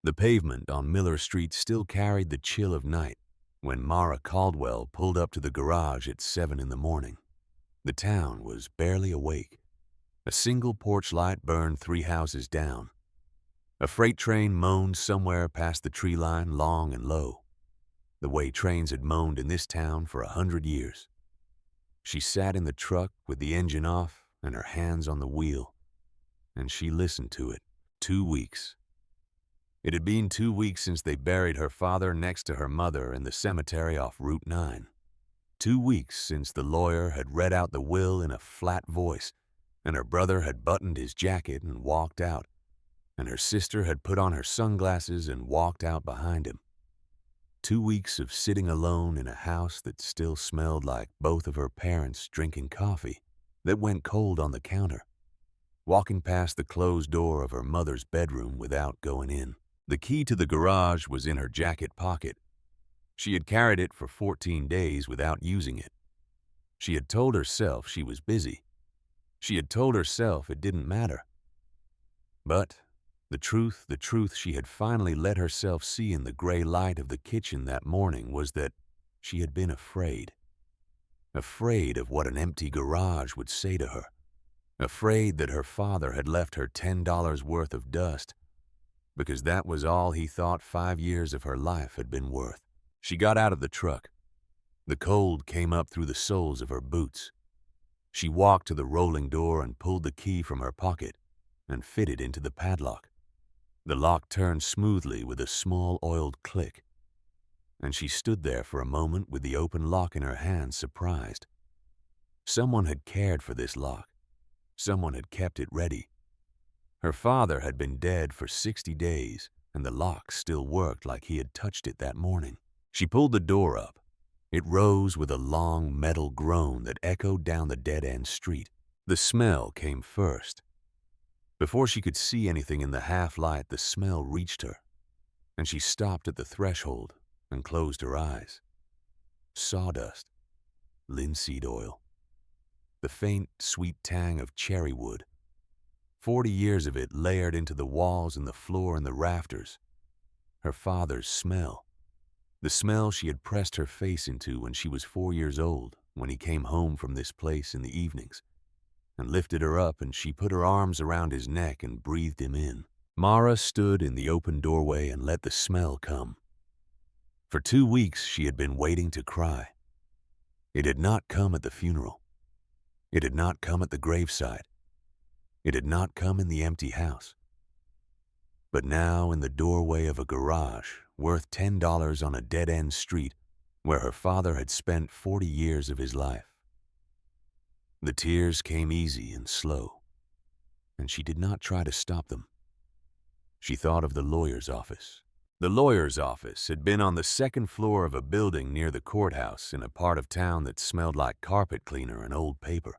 The pavement on Miller Street still carried the chill of night when Mara Caldwell pulled up to the garage at 7 in the morning. The town was barely awake. A single porch light burned 3 houses down. A freight train moaned somewhere past the tree line, long and low, the way trains had moaned in this town for 100 years. She sat in the truck with the engine off and her hands on the wheel, and she listened to it. 2 weeks. It had been 2 weeks since they buried her father next to her mother in the cemetery off Route 9. 2 weeks since the lawyer had read out the will in a flat voice, and her brother had buttoned his jacket and walked out, and her sister had put on her sunglasses and walked out behind him. 2 weeks of sitting alone in a house that still smelled like both of her parents drinking coffee that went cold on the counter, walking past the closed door of her mother's bedroom without going in. The key to the garage was in her jacket pocket. She had carried it for 14 days without using it. She had told herself she was busy. She had told herself it didn't matter. But the truth she had finally let herself see in the gray light of the kitchen that morning was that she had been afraid. Afraid of what an empty garage would say to her. Afraid that her father had left her $10 worth of dust, because that was all he thought 5 years of her life had been worth. She got out of the truck. The cold came up through the soles of her boots. She walked to the rolling door and pulled the key from her pocket and fitted into the padlock. The lock turned smoothly with a small oiled click, and she stood there for a moment with the open lock in her hand, surprised. Someone had cared for this lock. Someone had kept it ready. Her father had been dead for 60 days, and the lock still worked like he had touched it that morning. She pulled the door up. It rose with a long metal groan that echoed down the dead-end street. The smell came first. Before she could see anything in the half-light, the smell reached her, and she stopped at the threshold and closed her eyes. Sawdust, linseed oil, the faint, sweet tang of cherry wood, 40 years of it layered into the walls and the floor and the rafters. Her father's smell, the smell she had pressed her face into when she was 4 years old, when he came home from this place in the evenings, and lifted her up, and she put her arms around his neck and breathed him in. Mara stood in the open doorway and let the smell come. For 2 weeks she had been waiting to cry. It had not come at the funeral. It had not come at the graveside. It had not come in the empty house. But now in the doorway of a garage worth $10 on a dead-end street where her father had spent 40 years of his life. The tears came easy and slow, and she did not try to stop them. She thought of the lawyer's office. The lawyer's office had been on the second floor of a building near the courthouse in a part of town that smelled like carpet cleaner and old paper.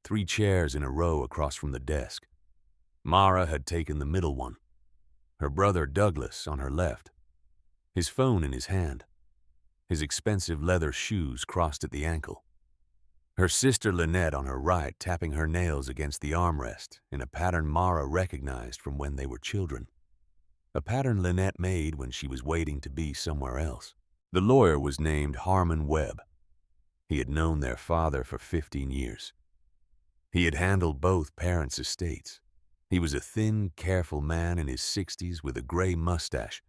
3 chairs in a row across from the desk. Mara had taken the middle one. Her brother Douglas on her left, his phone in his hand, his expensive leather shoes crossed at the ankle. Her sister Lynette on her right, tapping her nails against the armrest in a pattern Mara recognized from when they were children. A pattern Lynette made when she was waiting to be somewhere else. The lawyer was named Harmon Webb. He had known their father for 15 years. He had handled both parents' estates. He was a thin, careful man in his 60s with a gray mustache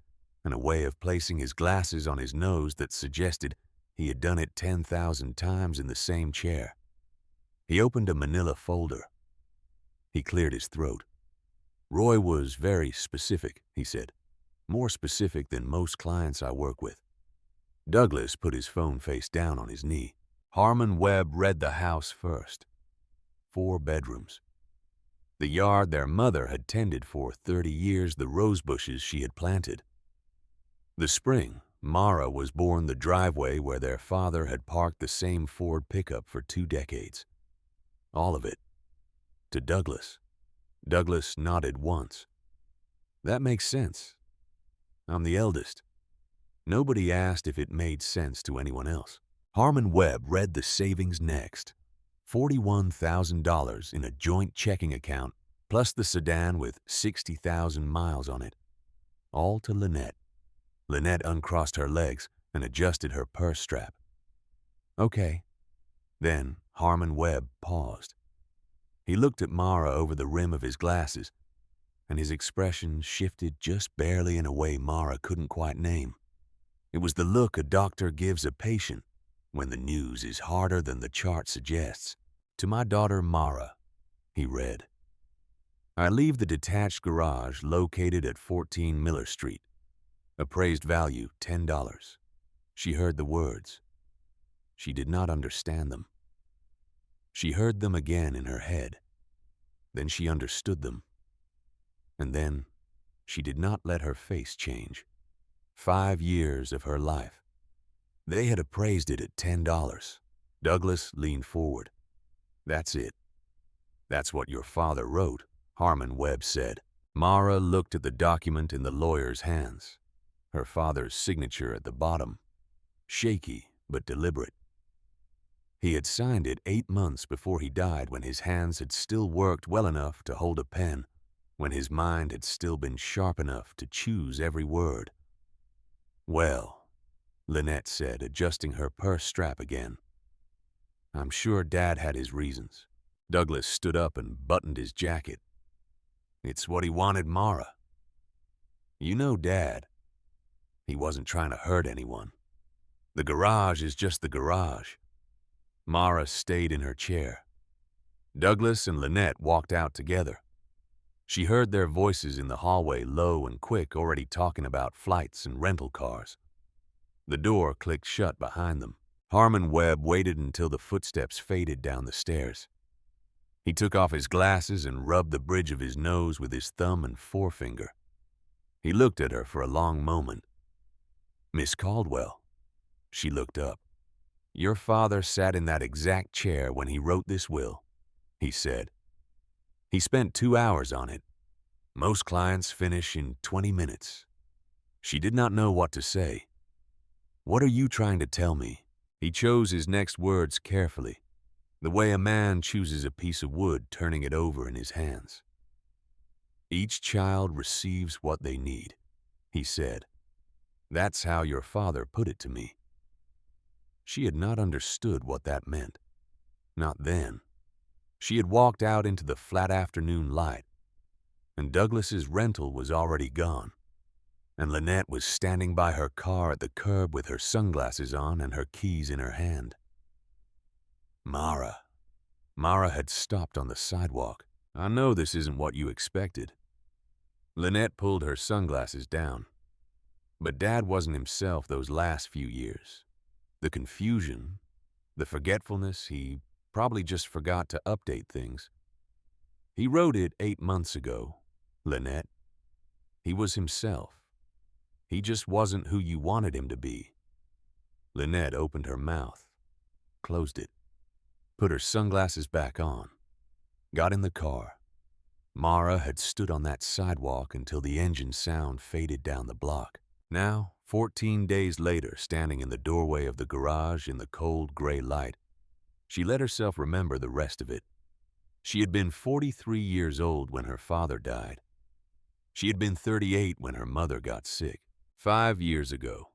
and a way of placing his glasses on his nose that suggested he had done it 10,000 times in the same chair. He opened a manila folder. He cleared his throat. Roy was very specific, he said. More specific than most clients I work with. Douglas put his phone face down on his knee. Harmon Webb read the house first. 4 bedrooms. The yard their mother had tended for 30 years, the rose bushes she had planted. The spring, Mara was born the driveway where their father had parked the same Ford pickup for 2 decades. All of it. To Douglas. Douglas nodded once. That makes sense. I'm the eldest. Nobody asked if it made sense to anyone else. Harmon Webb read the savings next. $41,000 in a joint checking account, plus the sedan with 60,000 miles on it. all to Lynette. Lynette uncrossed her legs and adjusted her purse strap. Okay. Then Harmon Webb paused. He looked at Mara over the rim of his glasses, and his expression shifted just barely in a way Mara couldn't quite name. It was the look a doctor gives a patient when the news is harder than the chart suggests. To my daughter Mara, he read. I leave the detached garage located at 14 Miller Street. Appraised value $10. She heard the words. She did not understand them. She heard them again in her head. Then she understood them. And then she did not let her face change. 5 years of her life. They had appraised it at $10. Douglas leaned forward. That's it. That's what your father wrote, Harmon Webb said. Mara looked at the document in the lawyer's hands. Her father's signature at the bottom. Shaky but deliberate. He had signed it 8 months before he died, when his hands had still worked well enough to hold a pen, when his mind had still been sharp enough to choose every word. Well, Lynette said, adjusting her purse strap again. I'm sure Dad had his reasons. Douglas stood up and buttoned his jacket. It's what he wanted, Mara. You know Dad. He wasn't trying to hurt anyone. The garage is just the garage. Mara stayed in her chair. Douglas and Lynette walked out together. She heard their voices in the hallway, low and quick, already talking about flights and rental cars. The door clicked shut behind them. Harmon Webb waited until the footsteps faded down the stairs. He took off his glasses and rubbed the bridge of his nose with his thumb and forefinger. He looked at her for a long moment. Miss Caldwell. She looked up. Your father sat in that exact chair when he wrote this will, he said. He spent 2 hours on it. Most clients finish in 20 minutes. She did not know what to say. What are you trying to tell me? He chose his next words carefully, the way a man chooses a piece of wood, turning it over in his hands. Each child receives what they need, he said. That's how your father put it to me. She had not understood what that meant. Not then. She had walked out into the flat afternoon light, and Douglas's rental was already gone, and Lynette was standing by her car at the curb with her sunglasses on and her keys in her hand. Mara. Mara had stopped on the sidewalk. I know this isn't what you expected. Lynette pulled her sunglasses down. But Dad wasn't himself those last few years. The confusion, the forgetfulness, he probably just forgot to update things. He wrote it 8 months ago, Lynette. He was himself. He just wasn't who you wanted him to be. Lynette opened her mouth, closed it, put her sunglasses back on, got in the car. Mara had stood on that sidewalk until the engine sound faded down the block. Now, 14 days later, standing in the doorway of the garage in the cold gray light, she let herself remember the rest of it. She had been 43 years old when her father died. She had been 38 when her mother got sick. 5 years ago,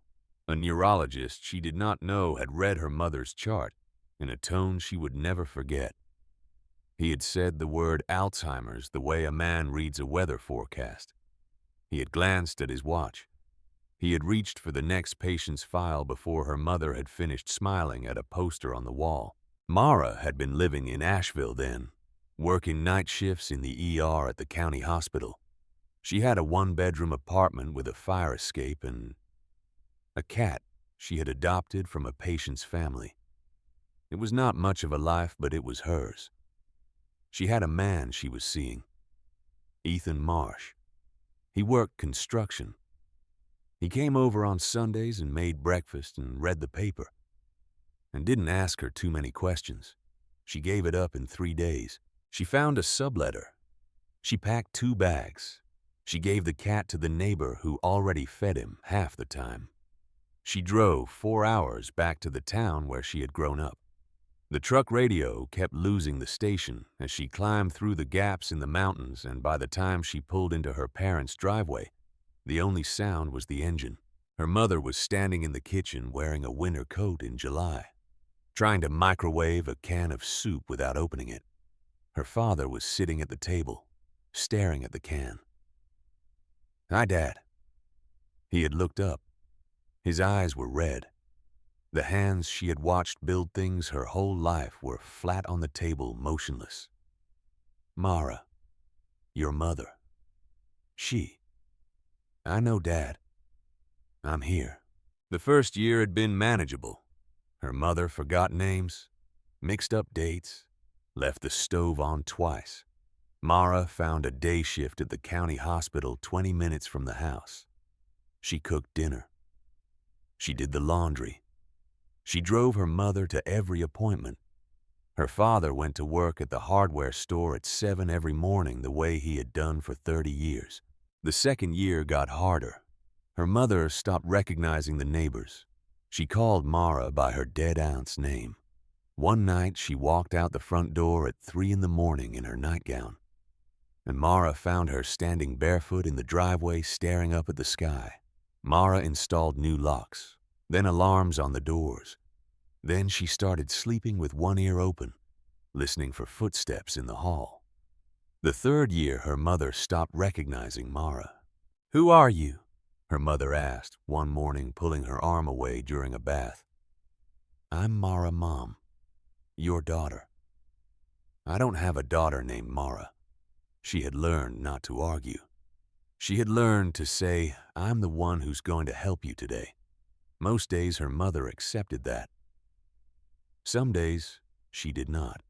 a neurologist she did not know had read her mother's chart in a tone she would never forget. He had said the word Alzheimer's the way a man reads a weather forecast. He had glanced at his watch. He had reached for the next patient's file before her mother had finished smiling at a poster on the wall. Mara had been living in Asheville then, working night shifts in the ER at the county hospital. She had a 1-bedroom apartment with a fire escape and a cat she had adopted from a patient's family. It was not much of a life, but it was hers. She had a man she was seeing, Ethan Marsh. He worked construction. He came over on Sundays and made breakfast and read the paper, and didn't ask her too many questions. She gave it up in 3 days. She found a subletter. She packed 2 bags. She gave the cat to the neighbor who already fed him half the time. She drove 4 hours back to the town where she had grown up. The truck radio kept losing the station as she climbed through the gaps in the mountains, and by the time she pulled into her parents' driveway, The only sound was the engine. Her mother was standing in the kitchen wearing a winter coat in July, trying to microwave a can of soup without opening it. Her father was sitting at the table, staring at the can. "Hi, Dad." He had looked up. His eyes were red. The hands she had watched build things her whole life were flat on the table, motionless. "Mara, your mother." She. "I know, Dad. I'm here." The first year had been manageable. Her mother forgot names, mixed up dates, left the stove on twice. Mara found a day shift at the county hospital 20 minutes from the house. She cooked dinner. She did the laundry. She drove her mother to every appointment. Her father went to work at the hardware store at 7 every morning the way he had done for 30 years. The second year got harder. Her mother stopped recognizing the neighbors. She called Mara by her dead aunt's name. One night she walked out the front door at 3 in the morning in her nightgown, and Mara found her standing barefoot in the driveway staring up at the sky. Mara installed new locks, then alarms on the doors. Then she started sleeping with one ear open, listening for footsteps in the hall. The third year her mother stopped recognizing Mara. "Who are you?" her mother asked one morning, pulling her arm away during a bath. "I'm Mara, Mom. Your daughter." "I don't have a daughter named Mara." She had learned not to argue. She had learned to say, "I'm the one who's going to help you today." Most days her mother accepted that. Some days she did not.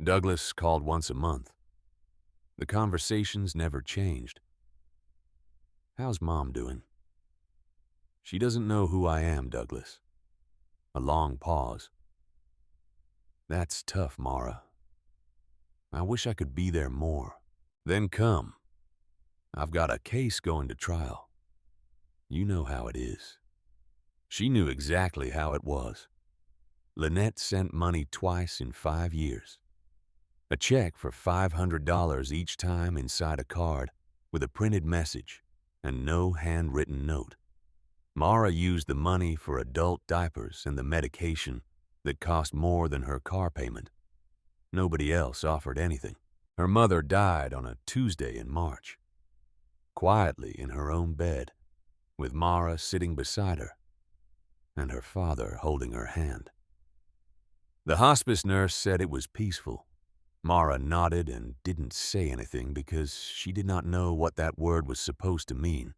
Douglas called once a month. The conversations never changed. "How's Mom doing?" "She doesn't know who I am, Douglas." A long pause. "That's tough, Mara. I wish I could be there more." "Then come. I've got a case going to trial. You know how it is." She knew exactly how it was. Lynette sent money twice in 5 years. A check for $500 each time inside a card with a printed message and no handwritten note. Mara used the money for adult diapers and the medication that cost more than her car payment. Nobody else offered anything. Her mother died on a Tuesday in March, quietly in her own bed, with Mara sitting beside her and her father holding her hand. The hospice nurse said it was peaceful. Mara nodded and didn't say anything because she did not know what that word was supposed to mean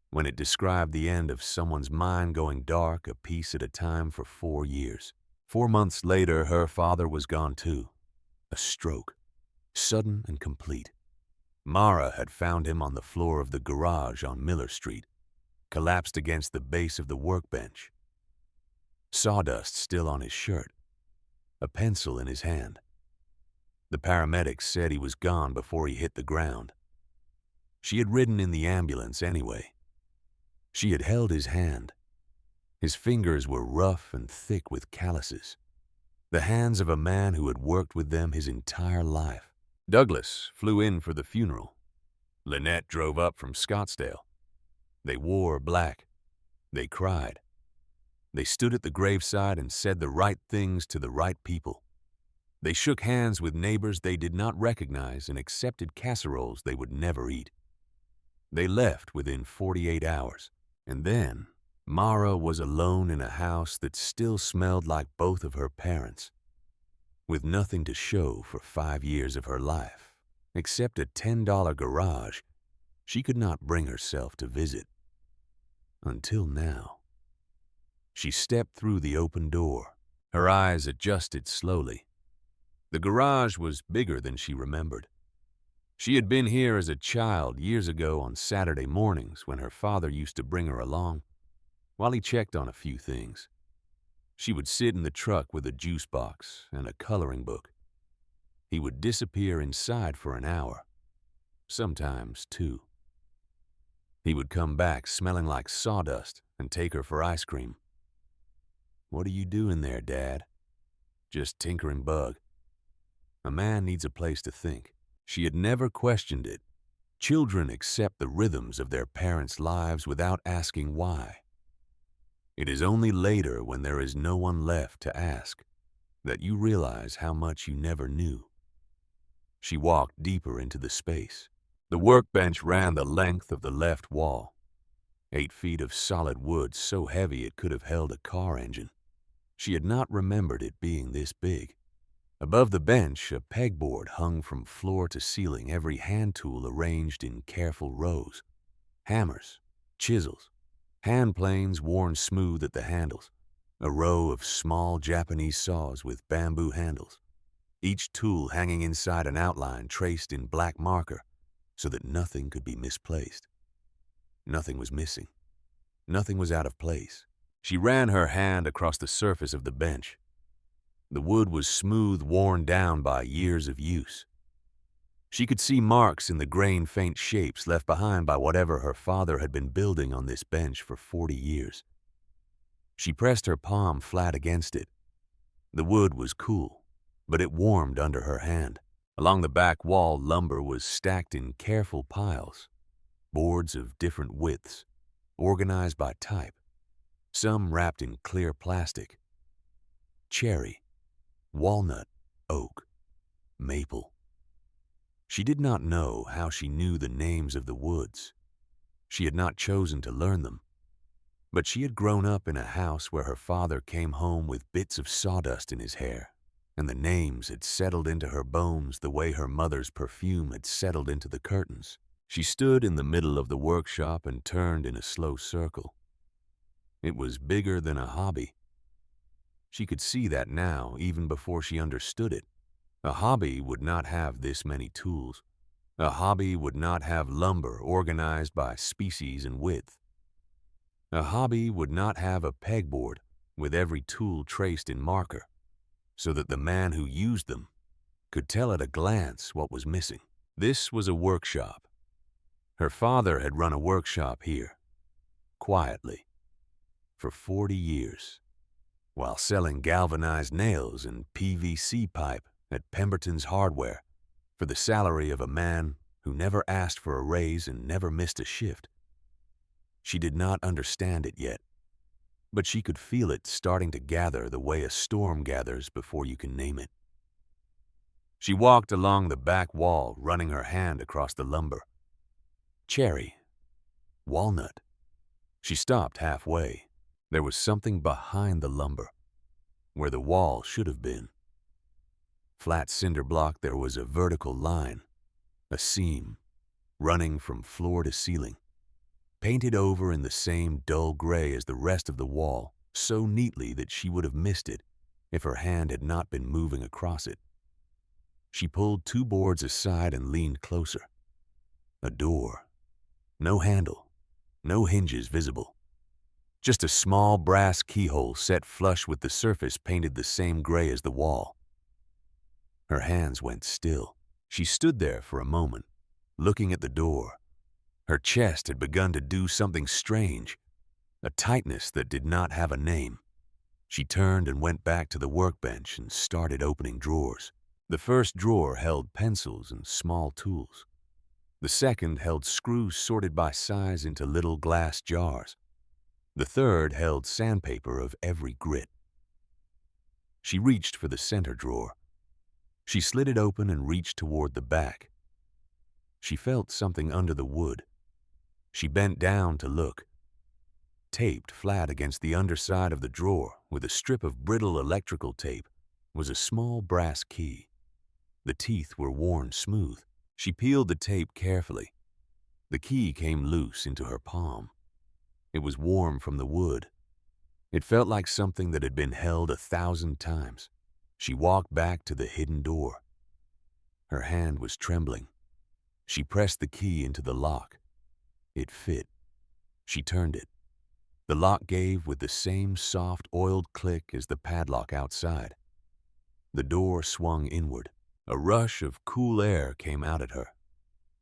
when it described the end of someone's mind going dark a piece at a time for 4 years. 4 months later, her father was gone too. A stroke, sudden and complete. Mara had found him on the floor of the garage on Miller Street, collapsed against the base of the workbench. Sawdust still on his shirt, a pencil in his hand. The paramedics said he was gone before he hit the ground. She had ridden in the ambulance anyway. She had held his hand. His fingers were rough and thick with calluses, the hands of a man who had worked with them his entire life. Douglas flew in for the funeral. Lynette drove up from Scottsdale. They wore black. They cried. They stood at the graveside and said the right things to the right people. They shook hands with neighbors they did not recognize and accepted casseroles they would never eat. They left within 48 hours, and then Mara was alone in a house that still smelled like both of her parents, with nothing to show for 5 years of her life, except a $10 garage she could not bring herself to visit. Until now. She stepped through the open door. Her eyes adjusted slowly. The garage was bigger than she remembered. She had been here as a child years ago on Saturday mornings when her father used to bring her along while he checked on a few things. She would sit in the truck with a juice box and a coloring book. He would disappear inside for an hour, sometimes 2. He would come back smelling like sawdust and take her for ice cream. "What are you doing there, Dad?" "Just tinkering bug." A man needs a place to think. She had never questioned it, Children accept the rhythms of their parents' lives without asking why. It is only later, when there is no one left to ask, that you realize how much you never knew. She walked deeper into the space. The workbench ran the length of the left wall, 8 feet of solid wood so heavy it could have held a car engine. She had not remembered it being this big. Above the bench, a pegboard hung from floor to ceiling, every hand tool arranged in careful rows. Hammers, chisels, hand planes worn smooth at the handles, a row of small Japanese saws with bamboo handles, each tool hanging inside an outline traced in black marker so that nothing could be misplaced. Nothing was missing. Nothing was out of place. She ran her hand across the surface of the bench. The wood was smooth, worn down by years of use. She could see marks in the grain-faint shapes left behind by whatever her father had been building on this bench for 40 years. She pressed her palm flat against it. The wood was cool, but it warmed under her hand. Along the back wall, lumber was stacked in careful piles, boards of different widths, organized by type, some wrapped in clear plastic. Cherry, walnut, oak, maple. She did not know how she knew the names of the woods. She had not chosen to learn them. But she had grown up in a house where her father came home with bits of sawdust in his hair, and the names had settled into her bones the way her mother's perfume had settled into the curtains. She stood in the middle of the workshop and turned in a slow circle. It was bigger than a hobby. She could see that now, even before she understood it. A hobby would not have this many tools. A hobby would not have lumber organized by species and width. A hobby would not have a pegboard with every tool traced in marker, so that the man who used them could tell at a glance what was missing. This was a workshop. Her father had run a workshop here, quietly, for 40 years, while selling galvanized nails and PVC pipe at Pemberton's Hardware for the salary of a man who never asked for a raise and never missed a shift. She did not understand it yet, but she could feel it starting to gather the way a storm gathers before you can name it. She walked along the back wall, running her hand across the lumber. Cherry, walnut. She stopped halfway. There was something behind the lumber, where the wall should have been. Flat cinder block, there was a vertical line, a seam, running from floor to ceiling, painted over in the same dull gray as the rest of the wall, so neatly that she would have missed it if her hand had not been moving across it. She pulled 2 boards aside and leaned closer. A door. No handle, no hinges visible. Just a small brass keyhole set flush with the surface painted the same gray as the wall. Her hands went still. She stood there for a moment, looking at the door. Her chest had begun to do something strange, a tightness that did not have a name. She turned and went back to the workbench and started opening drawers. The first drawer held pencils and small tools. The second held screws sorted by size into little glass jars. The third held sandpaper of every grit. She reached for the center drawer. She slid it open and reached toward the back. She felt something under the wood. She bent down to look. Taped flat against the underside of the drawer with a strip of brittle electrical tape was a small brass key. The teeth were worn smooth. She peeled the tape carefully. The key came loose into her palm. It was warm from the wood. It felt like something that had been held 1,000 times. She walked back to the hidden door. Her hand was trembling. She pressed the key into the lock. It fit. She turned it. The lock gave with the same soft, oiled click as the padlock outside. The door swung inward. A rush of cool air came out at her.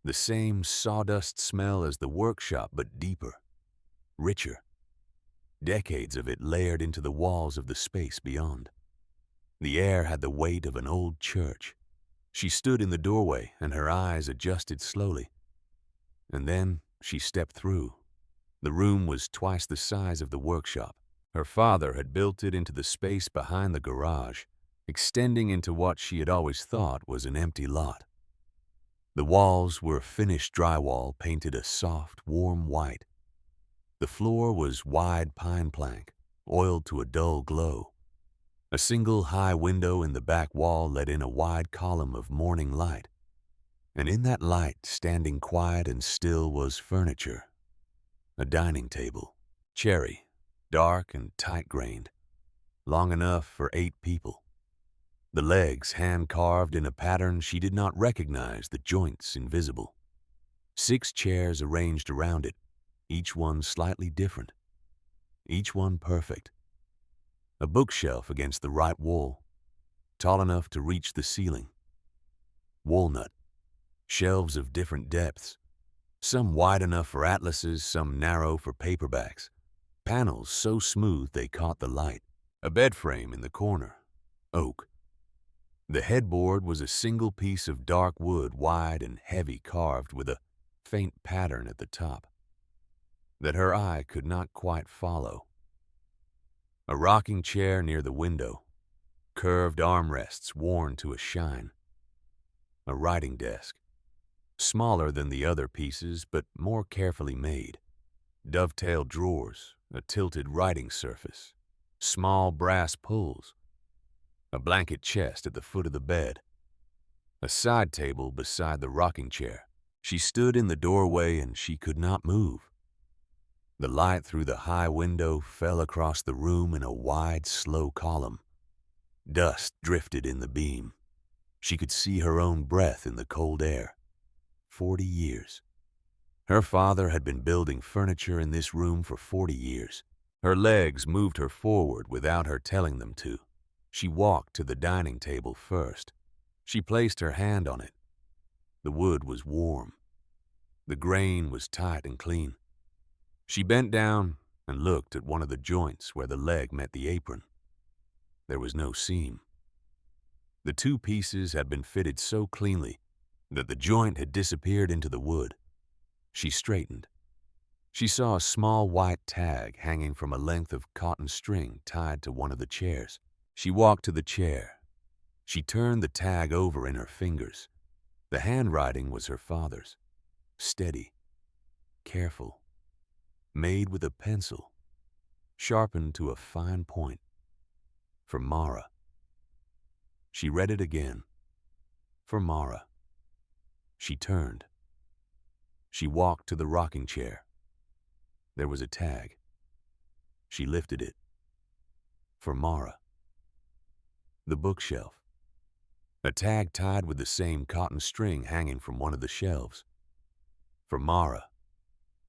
The same sawdust smell as the workshop, but deeper, richer. Decades of it layered into the walls of the space beyond. The air had the weight of an old church. She stood in the doorway, and her eyes adjusted slowly. And then she stepped through. The room was twice the size of the workshop. Her father had built it into the space behind the garage, extending into what she had always thought was an empty lot. The walls were finished drywall painted a soft, warm white. The floor was wide pine plank, oiled to a dull glow. A single high window in the back wall let in a wide column of morning light. And in that light, standing quiet and still, was furniture. A dining table, cherry, dark and tight-grained, long enough for 8 people. The legs hand-carved in a pattern she did not recognize, the joints invisible. 6 chairs arranged around it, each one slightly different, each one perfect. A bookshelf against the right wall, tall enough to reach the ceiling. Walnut, shelves of different depths, some wide enough for atlases, some narrow for paperbacks. Panels so smooth they caught the light. A bed frame in the corner, oak. The headboard was a single piece of dark wood, wide and heavy, carved with a faint pattern at the top that her eye could not quite follow. A rocking chair near the window, curved armrests worn to a shine. A writing desk, smaller than the other pieces but more carefully made. Dovetailed drawers, a tilted writing surface, small brass pulls. A blanket chest at the foot of the bed. A side table beside the rocking chair. She stood in the doorway and she could not move. The light through the high window fell across the room in a wide, slow column. Dust drifted in the beam. She could see her own breath in the cold air. 40 years. Her father had been building furniture in this room for 40 years. Her legs moved her forward without her telling them to. She walked to the dining table first. She placed her hand on it. The wood was warm. The grain was tight and clean. She bent down and looked at one of the joints where the leg met the apron. There was no seam. The 2 pieces had been fitted so cleanly that the joint had disappeared into the wood. She straightened. She saw a small white tag hanging from a length of cotton string tied to one of the chairs. She walked to the chair. She turned the tag over in her fingers. The handwriting was her father's. Steady, careful, made with a pencil, sharpened to a fine point. For Mara. She read it again. For Mara. She turned. She walked to the rocking chair. There was a tag. She lifted it. For Mara. The bookshelf. A tag tied with the same cotton string hanging from one of the shelves. For Mara.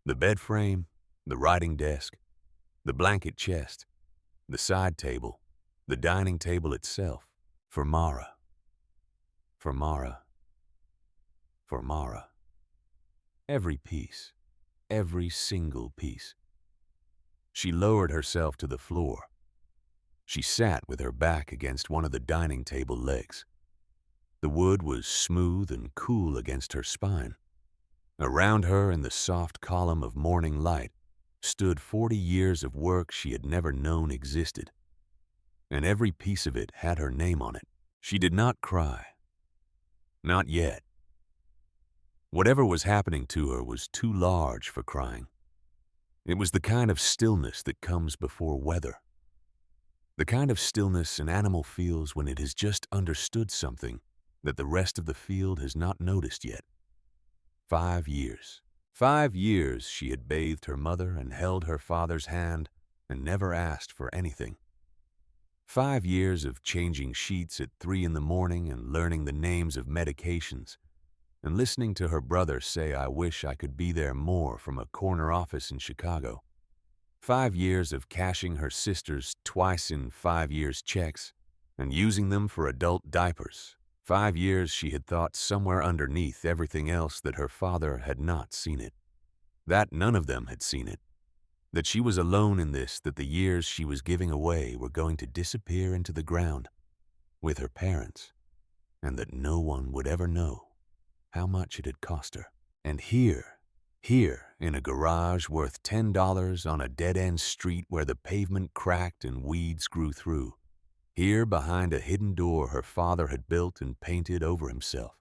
The bed frame, the writing desk, the blanket chest, the side table, the dining table itself. For Mara. For Mara. For Mara. Every piece, every single piece. She lowered herself to the floor. She sat with her back against one of the dining table legs. The wood was smooth and cool against her spine. Around her, in the soft column of morning light, stood 40 years of work she had never known existed. And every piece of it had her name on it. She did not cry. Not yet. Whatever was happening to her was too large for crying. It was the kind of stillness that comes before weather. The kind of stillness an animal feels when it has just understood something that the rest of the field has not noticed yet. 5 years. 5 years she had bathed her mother and held her father's hand and never asked for anything. 5 years of changing sheets at 3 in the morning and learning the names of medications and listening to her brother say, "I wish I could be there more," from a corner office in Chicago. 5 years of cashing her sister's twice in 5 years checks and using them for adult diapers. 5 years she had thought somewhere underneath everything else that her father had not seen it, that none of them had seen it, that she was alone in this, that the years she was giving away were going to disappear into the ground with her parents, and that no one would ever know how much it had cost her. And here, Here, in a garage worth $10 on a dead-end street where the pavement cracked and weeds grew through. Here, behind a hidden door her father had built and painted over himself.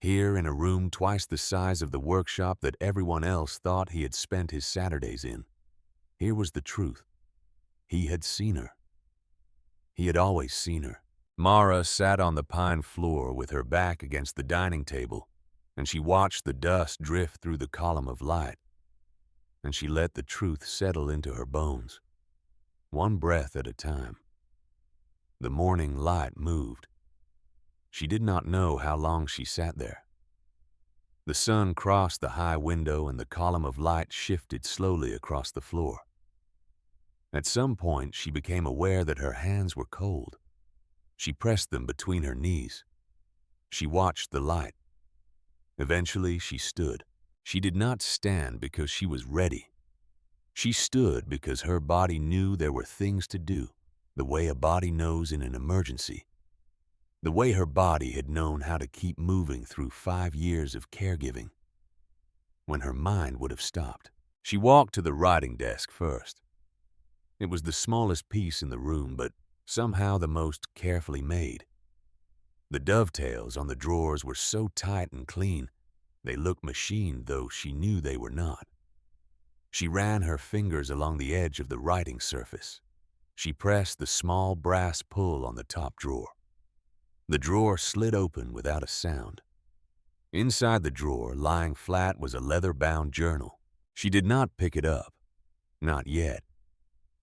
Here, in a room twice the size of the workshop that everyone else thought he had spent his Saturdays in. Here was the truth. He had seen her. He had always seen her. Mara sat on the pine floor with her back against the dining table, and she watched the dust drift through the column of light, and she let the truth settle into her bones, one breath at a time. The morning light moved. She did not know how long she sat there. The sun crossed the high window and the column of light shifted slowly across the floor. At some point, she became aware that her hands were cold. She pressed them between her knees. She watched the light. Eventually, she stood. She did not stand because she was ready. She stood because her body knew there were things to do, the way a body knows in an emergency. The way her body had known how to keep moving through 5 years of caregiving. When her mind would have stopped. She walked to the writing desk first. It was the smallest piece in the room, but somehow the most carefully made. The dovetails on the drawers were so tight and clean, they looked machined, though she knew they were not. She ran her fingers along the edge of the writing surface. She pressed the small brass pull on the top drawer. The drawer slid open without a sound. Inside the drawer, lying flat, was a leather-bound journal. She did not pick it up. Not yet.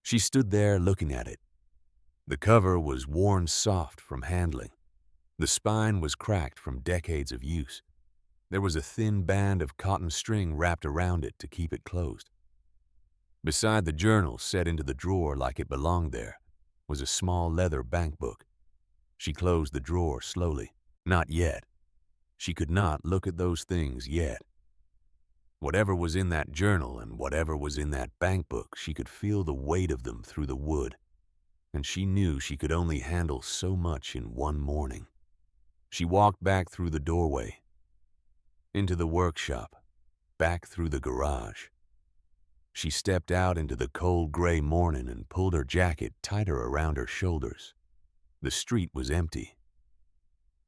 She stood there looking at it. The cover was worn soft from handling. The spine was cracked from decades of use. There was a thin band of cotton string wrapped around it to keep it closed. Beside the journal, set into the drawer like it belonged there, was a small leather bank book. She closed the drawer slowly. Not yet. She could not look at those things yet. Whatever was in that journal and whatever was in that bank book, she could feel the weight of them through the wood, and she knew she could only handle so much in one morning. She walked back through the doorway, into the workshop, back through the garage. She stepped out into the cold gray morning and pulled her jacket tighter around her shoulders. The street was empty.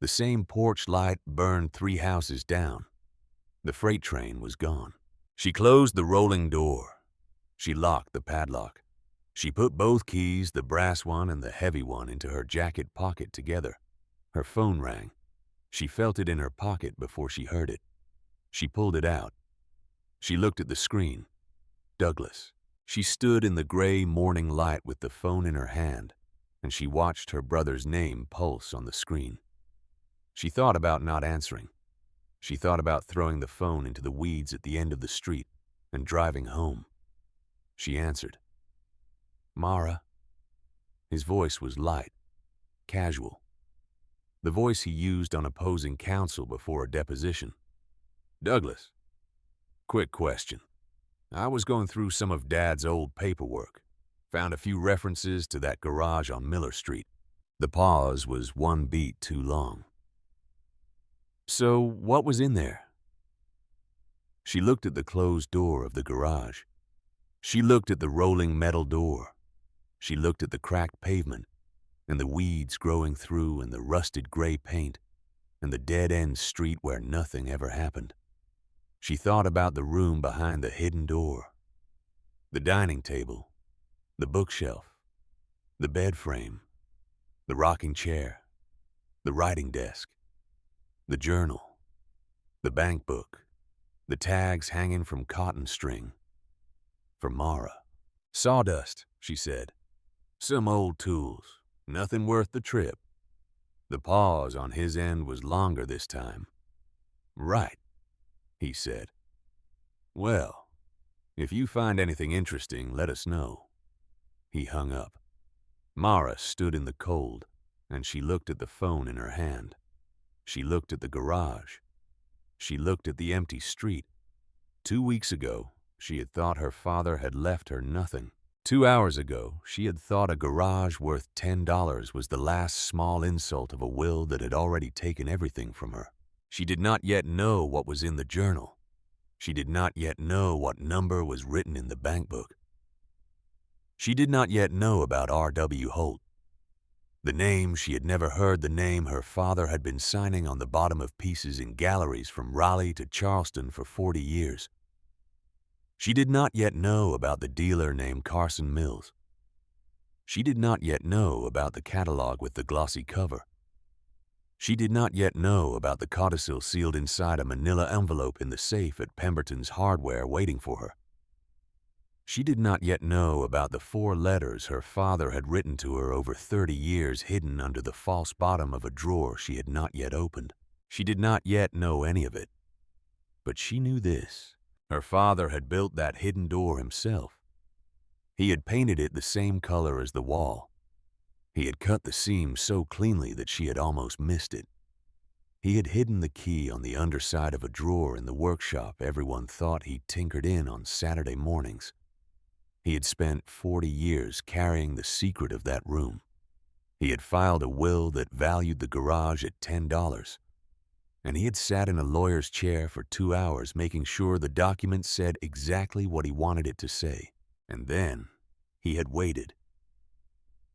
The same porch light burned 3 houses down. The freight train was gone. She closed the rolling door. She locked the padlock. She put both keys, the brass one and the heavy one, into her jacket pocket together. Her phone rang. She felt it in her pocket before she heard it. She pulled it out. She looked at the screen. Douglas. She stood in the gray morning light with the phone in her hand, and she watched her brother's name pulse on the screen. She thought about not answering. She thought about throwing the phone into the weeds at the end of the street and driving home. She answered. Mara. His voice was light, casual. The voice he used on opposing counsel before a deposition. Douglas. Quick question. I was going through some of Dad's old paperwork. Found a few references to that garage on Miller Street. The pause was 1 beat too long. So, what was in there? She looked at the closed door of the garage. She looked at the rolling metal door. She looked at the cracked pavement, and the weeds growing through, and the rusted gray paint, and the dead-end street where nothing ever happened. She thought about the room behind the hidden door, the dining table, the bookshelf, the bed frame, the rocking chair, the writing desk, the journal, the bank book, the tags hanging from cotton string. For Mara. Sawdust, she said. Some old tools. Nothing worth the trip. The pause on his end was longer this time. Right, he said. Well, if you find anything interesting, let us know. He hung up. Mara stood in the cold, and she looked at the phone in her hand. She looked at the garage. She looked at the empty street. 2 weeks ago, she had thought her father had left her nothing. 2 hours ago, she had thought a garage worth $10 was the last small insult of a will that had already taken everything from her. She did not yet know what was in the journal. She did not yet know what number was written in the bank book. She did not yet know about R.W. Holt. The name, she had never heard the name her father had been signing on the bottom of pieces in galleries from Raleigh to Charleston for 40 years. She did not yet know about the dealer named Carson Mills. She did not yet know about the catalog with the glossy cover. She did not yet know about the codicil sealed inside a manila envelope in the safe at Pemberton's Hardware waiting for her. She did not yet know about the 4 letters her father had written to her over 30 years hidden under the false bottom of a drawer she had not yet opened. She did not yet know any of it. But she knew this. Her father had built that hidden door himself. He had painted it the same color as the wall. He had cut the seam so cleanly that she had almost missed it. He had hidden the key on the underside of a drawer in the workshop everyone thought he tinkered in on Saturday mornings. He had spent 40 years carrying the secret of that room. He had filed a will that valued the garage at $10, and he had sat in a lawyer's chair for 2 hours making sure the document said exactly what he wanted it to say. And then he had waited.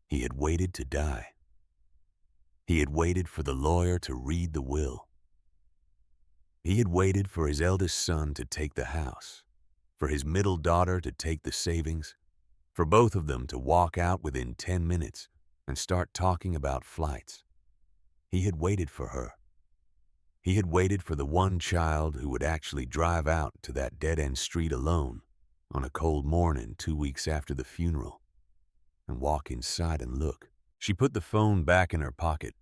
He had waited to die. He had waited for the lawyer to read the will. He had waited for his eldest son to take the house, for his middle daughter to take the savings, for both of them to walk out within 10 minutes and start talking about flights. He had waited for her. He had waited for the one child who would actually drive out to that dead-end street alone on a cold morning 2 weeks after the funeral and walk inside and look. She put the phone back in her pocket.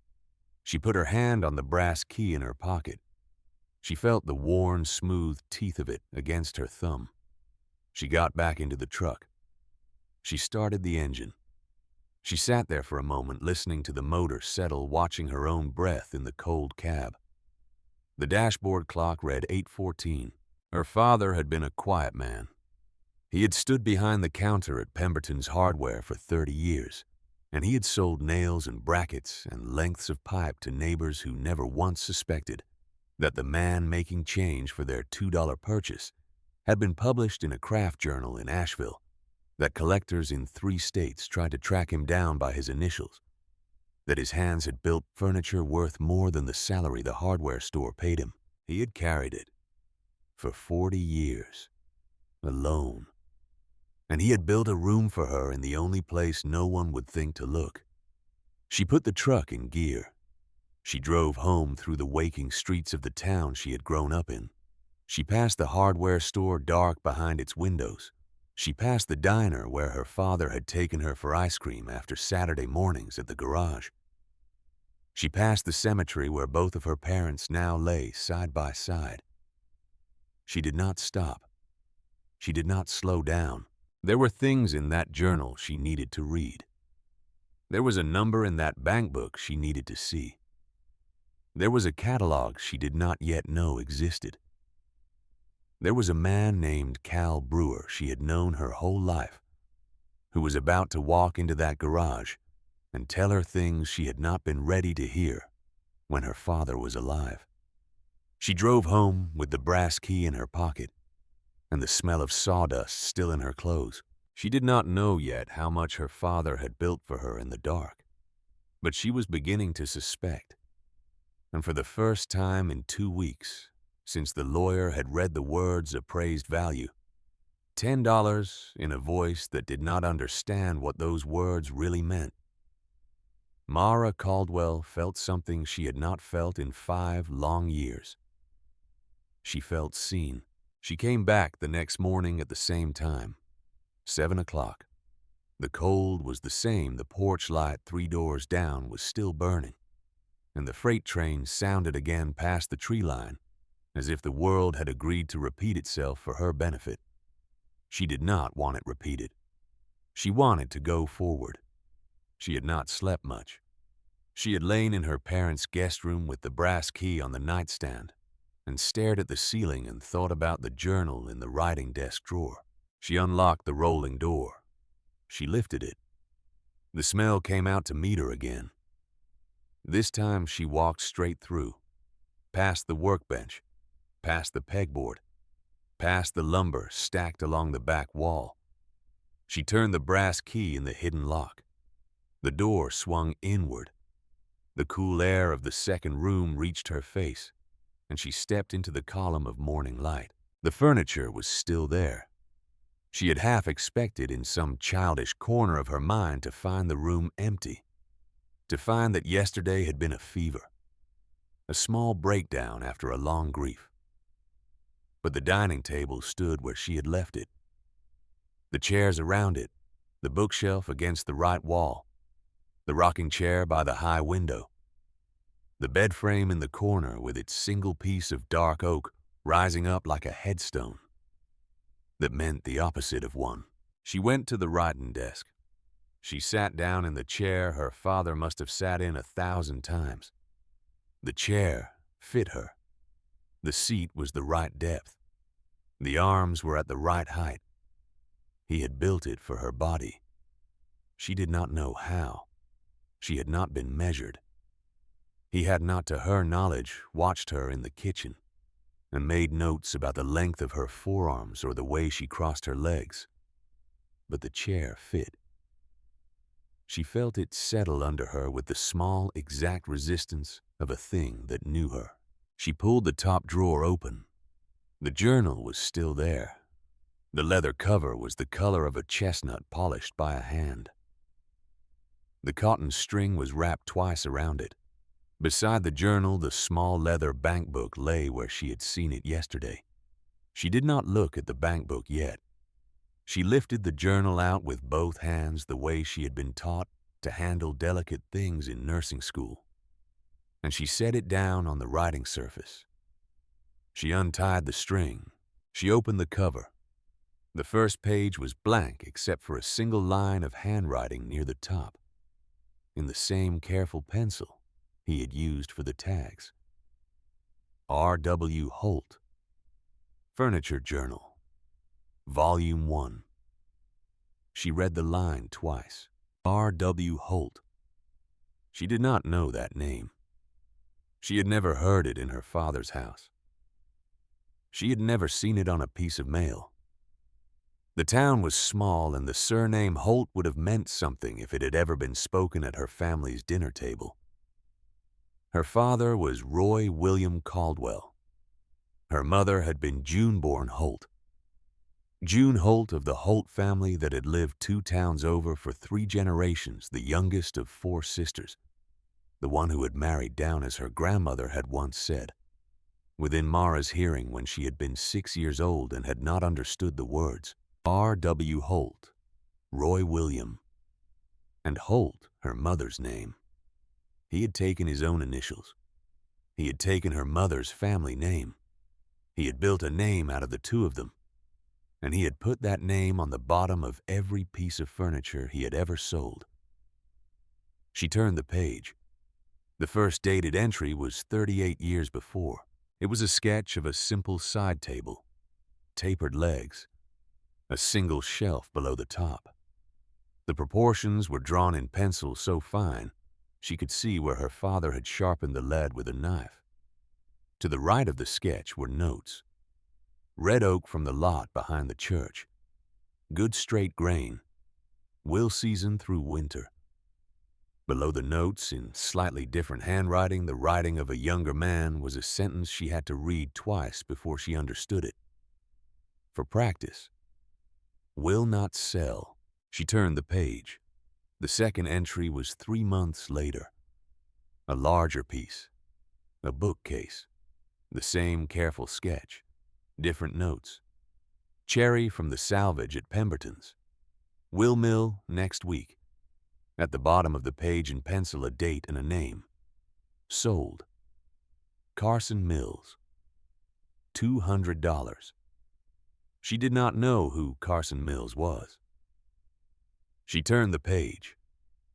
She put her hand on the brass key in her pocket. She felt the worn, smooth teeth of it against her thumb. She got back into the truck. She started the engine. She sat there for a moment listening to the motor settle, watching her own breath in the cold cab. The dashboard clock read 8:14. Her father had been a quiet man. He had stood behind the counter at Pemberton's Hardware for 30 years, and he had sold nails and brackets and lengths of pipe to neighbors who never once suspected that the man making change for their $2 purchase had been published in a craft journal in Asheville, that collectors in 3 states tried to track him down by his initials, that his hands had built furniture worth more than the salary the hardware store paid him. He had carried it for 40 years, alone. And he had built a room for her in the only place no one would think to look. She put the truck in gear. She drove home through the waking streets of the town she had grown up in. She passed the hardware store dark behind its windows. She passed the diner where her father had taken her for ice cream after Saturday mornings at the garage. She passed the cemetery where both of her parents now lay side by side. She did not stop. She did not slow down. There were things in that journal she needed to read. There was a number in that bank book she needed to see. There was a catalog she did not yet know existed. There was a man named Cal Brewer she had known her whole life, who was about to walk into that garage and tell her things she had not been ready to hear when her father was alive. She drove home with the brass key in her pocket and the smell of sawdust still in her clothes. She did not know yet how much her father had built for her in the dark, but she was beginning to suspect. And for the first time in 2 weeks, since the lawyer had read the words appraised value, $10 in a voice that did not understand what those words really meant, Mara Caldwell felt something she had not felt in 5 long years. She felt seen. She came back the next morning at the same time, 7 o'clock. The cold was the same. The porch light 3 doors down was still burning, and the freight train sounded again past the tree line, as if the world had agreed to repeat itself for her benefit. She did not want it repeated. She wanted to go forward. She had not slept much. She had lain in her parents' guest room with the brass key on the nightstand and stared at the ceiling and thought about the journal in the writing desk drawer. She unlocked the rolling door. She lifted it. The smell came out to meet her again. This time she walked straight through, past the workbench, past the pegboard, past the lumber stacked along the back wall. She turned the brass key in the hidden lock. The door swung inward. The cool air of the second room reached her face, and she stepped into the column of morning light. The furniture was still there. She had half expected in some childish corner of her mind to find the room empty, to find that yesterday had been a fever, a small breakdown after a long grief. But the dining table stood where she had left it. The chairs around it, the bookshelf against the right wall, the rocking chair by the high window, the bed frame in the corner with its single piece of dark oak rising up like a headstone that meant the opposite of one. She went to the writing desk. She sat down in the chair her father must have sat in 1,000 times. The chair fit her. The seat was the right depth. The arms were at the right height. He had built it for her body. She did not know how. She had not been measured. He had not, to her knowledge, watched her in the kitchen and made notes about the length of her forearms or the way she crossed her legs. But the chair fit. She felt it settle under her with the small, exact resistance of a thing that knew her. She pulled the top drawer open. The journal was still there. The leather cover was the color of a chestnut polished by a hand. The cotton string was wrapped twice around it. Beside the journal, the small leather bank book lay where she had seen it yesterday. She did not look at the bank book yet. She lifted the journal out with both hands the way she had been taught to handle delicate things in nursing school, and she set it down on the writing surface. She untied the string. She opened the cover. The first page was blank except for a single line of handwriting near the top, in the same careful pencil he had used for the tags. R.W. Holt, Furniture Journal, Volume 1. She read the line twice. R.W. Holt. She did not know that name. She had never heard it in her father's house. She had never seen it on a piece of mail. The town was small, and the surname Holt would have meant something if it had ever been spoken at her family's dinner table. Her father was Roy William Caldwell. Her mother had been June-born Holt. June Holt of the Holt family that had lived 2 towns over for 3 generations, the youngest of 4 sisters, the one who had married down as her grandmother had once said, within Mara's hearing when she had been 6 years old and had not understood the words. R.W. Holt, Roy William, and Holt, her mother's name. He had taken his own initials. He had taken her mother's family name. He had built a name out of the 2 of them, and he had put that name on the bottom of every piece of furniture he had ever sold. She turned the page. The first dated entry was 38 years before. It was a sketch of a simple side table, tapered legs, a single shelf below the top. The proportions were drawn in pencil so fine she could see where her father had sharpened the lead with a knife. To the right of the sketch were notes. Red oak from the lot behind the church. Good straight grain. Will season through winter. Below the notes, in slightly different handwriting, the writing of a younger man, was a sentence she had to read twice before she understood it. For practice. Will not sell. She turned the page. The second entry was 3 months later. A larger piece. A bookcase. The same careful sketch. Different notes. Cherry from the salvage at Pemberton's. Will mill next week. At the bottom of the page in pencil a date and a name. Sold. Carson Mills. $200. She did not know who Carson Mills was. She turned the page.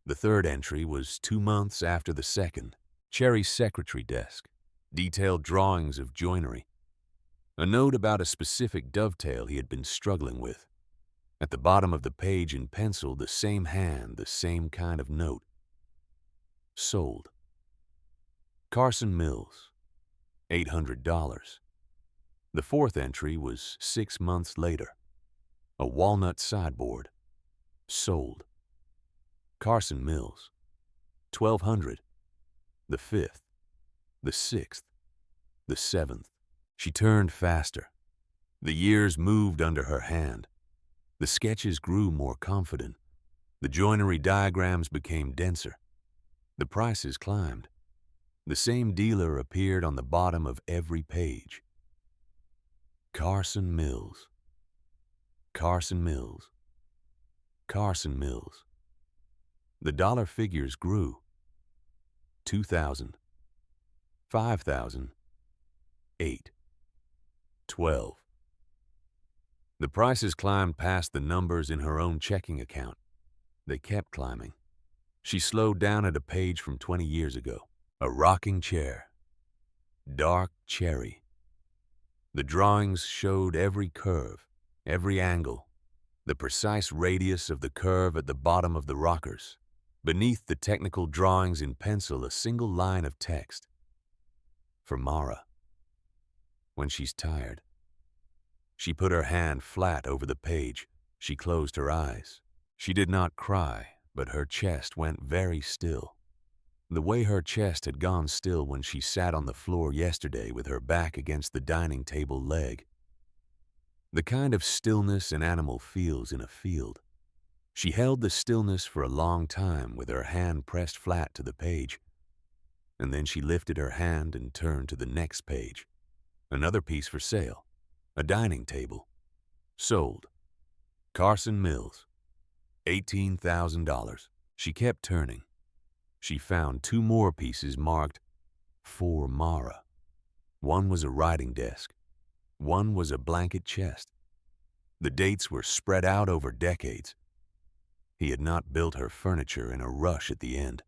The third entry was 2 months after the second. Cherry's secretary desk. Detailed drawings of joinery. A note about a specific dovetail he had been struggling with. At the bottom of the page in pencil, the same hand, the same kind of note. Sold. Carson Mills. $800. The fourth entry was 6 months later. A walnut sideboard. Sold. Carson Mills. 1200. The 5th. The 6th. The 7th. She turned faster. The years moved under her hand. The sketches grew more confident. The joinery diagrams became denser. The prices climbed. The same dealer appeared on the bottom of every page. Carson Mills. Carson Mills. Carson Mills. The dollar figures grew. 2,000. 5,000. 8. 12. The prices climbed past the numbers in her own checking account. They kept climbing. She slowed down at a page from 20 years ago. A rocking chair. Dark cherry. The drawings showed every curve, every angle, the precise radius of the curve at the bottom of the rockers. Beneath the technical drawings in pencil, a single line of text. For Mara. When she's tired. She put her hand flat over the page. She closed her eyes. She did not cry, but her chest went very still. The way her chest had gone still when she sat on the floor yesterday with her back against the dining table leg. The kind of stillness an animal feels in a field. She held the stillness for a long time with her hand pressed flat to the page. And then she lifted her hand and turned to the next page. Another piece for sale. A dining table. Sold. Carson Mills. $18,000. She kept turning. She found 2 more pieces marked, For Mara. One was a writing desk. One was a blanket chest. The dates were spread out over decades. He had not built her furniture in a rush at the end.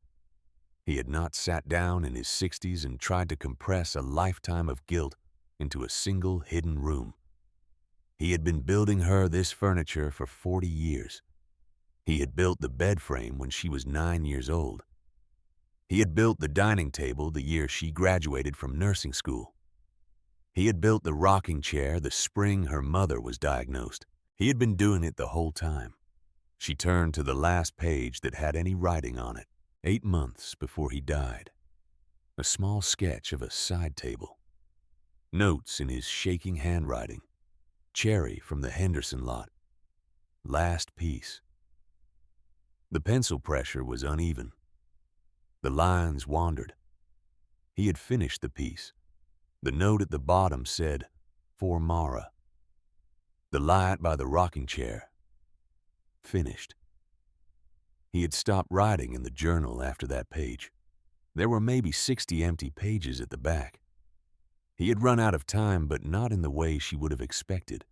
He had not sat down in his 60s and tried to compress a lifetime of guilt into a single hidden room. He had been building her this furniture for 40 years. He had built the bed frame when she was 9 years old. He had built the dining table the year she graduated from nursing school. He had built the rocking chair the spring her mother was diagnosed. He had been doing it the whole time. She turned to the last page that had any writing on it. 8 months before he died. A small sketch of a side table. Notes in his shaking handwriting. Cherry from the Henderson lot. Last piece. The pencil pressure was uneven. The lines wandered. He had finished the piece. The note at the bottom said, For Mara. The light by the rocking chair. Finished. He had stopped writing in the journal after that page. There were maybe 60 empty pages at the back. He had run out of time, but not in the way she would have expected.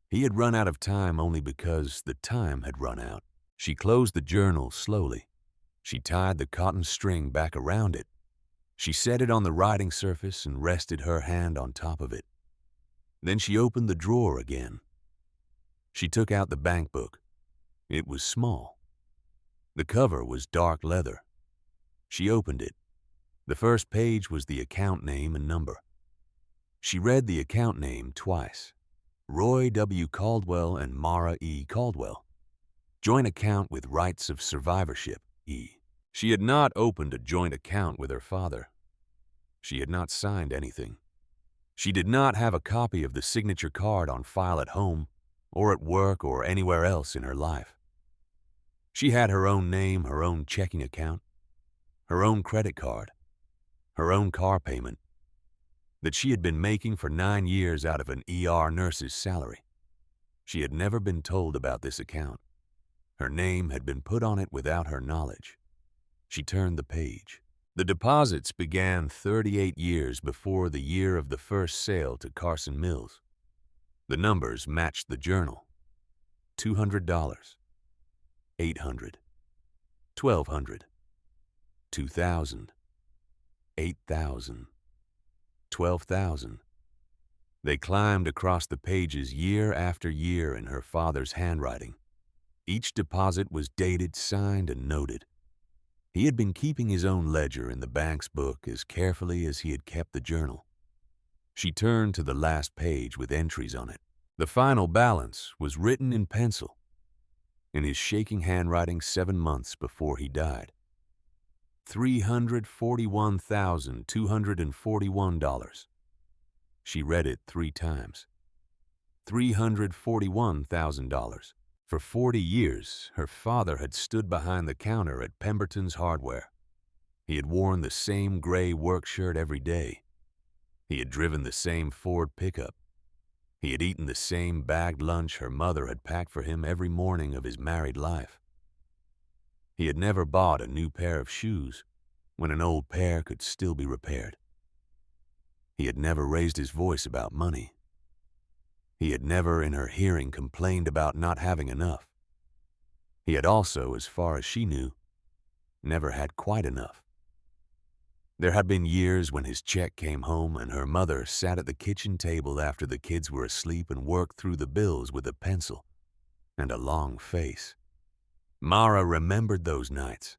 He had run out of time only because the time had run out. She closed the journal slowly. She tied the cotton string back around it. She set it on the writing surface and rested her hand on top of it. Then she opened the drawer again. She took out the bank book. It was small. The cover was dark leather. She opened it. The first page was the account name and number. She read the account name twice. Roy W. Caldwell and Mara E. Caldwell. Joint account with rights of survivorship, E. She had not opened a joint account with her father. She had not signed anything. She did not have a copy of the signature card on file at home, or at work, or anywhere else in her life. She had her own name, her own checking account, her own credit card, her own car payment, that she had been making for 9 years out of an ER nurse's salary. She had never been told about this account. Her name had been put on it without her knowledge. She turned the page. The deposits began 38 years before the year of the first sale to Carson Mills. The numbers matched the journal. $200, $800, $1,200, $2,000, $8,000, $12,000. They climbed across the pages year after year in her father's handwriting. Each deposit was dated, signed, and noted. He had been keeping his own ledger in the bank's book as carefully as he had kept the journal. She turned to the last page with entries on it. The final balance was written in pencil, in his shaking handwriting 7 months before he died. $341,241. She read it 3 times. $341,000. For 40 years, her father had stood behind the counter at Pemberton's Hardware. He had worn the same gray work shirt every day. He had driven the same Ford pickup. He had eaten the same bagged lunch her mother had packed for him every morning of his married life. He had never bought a new pair of shoes when an old pair could still be repaired. He had never raised his voice about money. He had never, in her hearing, complained about not having enough. He had also, as far as she knew, never had quite enough. There had been years when his check came home and her mother sat at the kitchen table after the kids were asleep and worked through the bills with a pencil and a long face. Mara remembered those nights.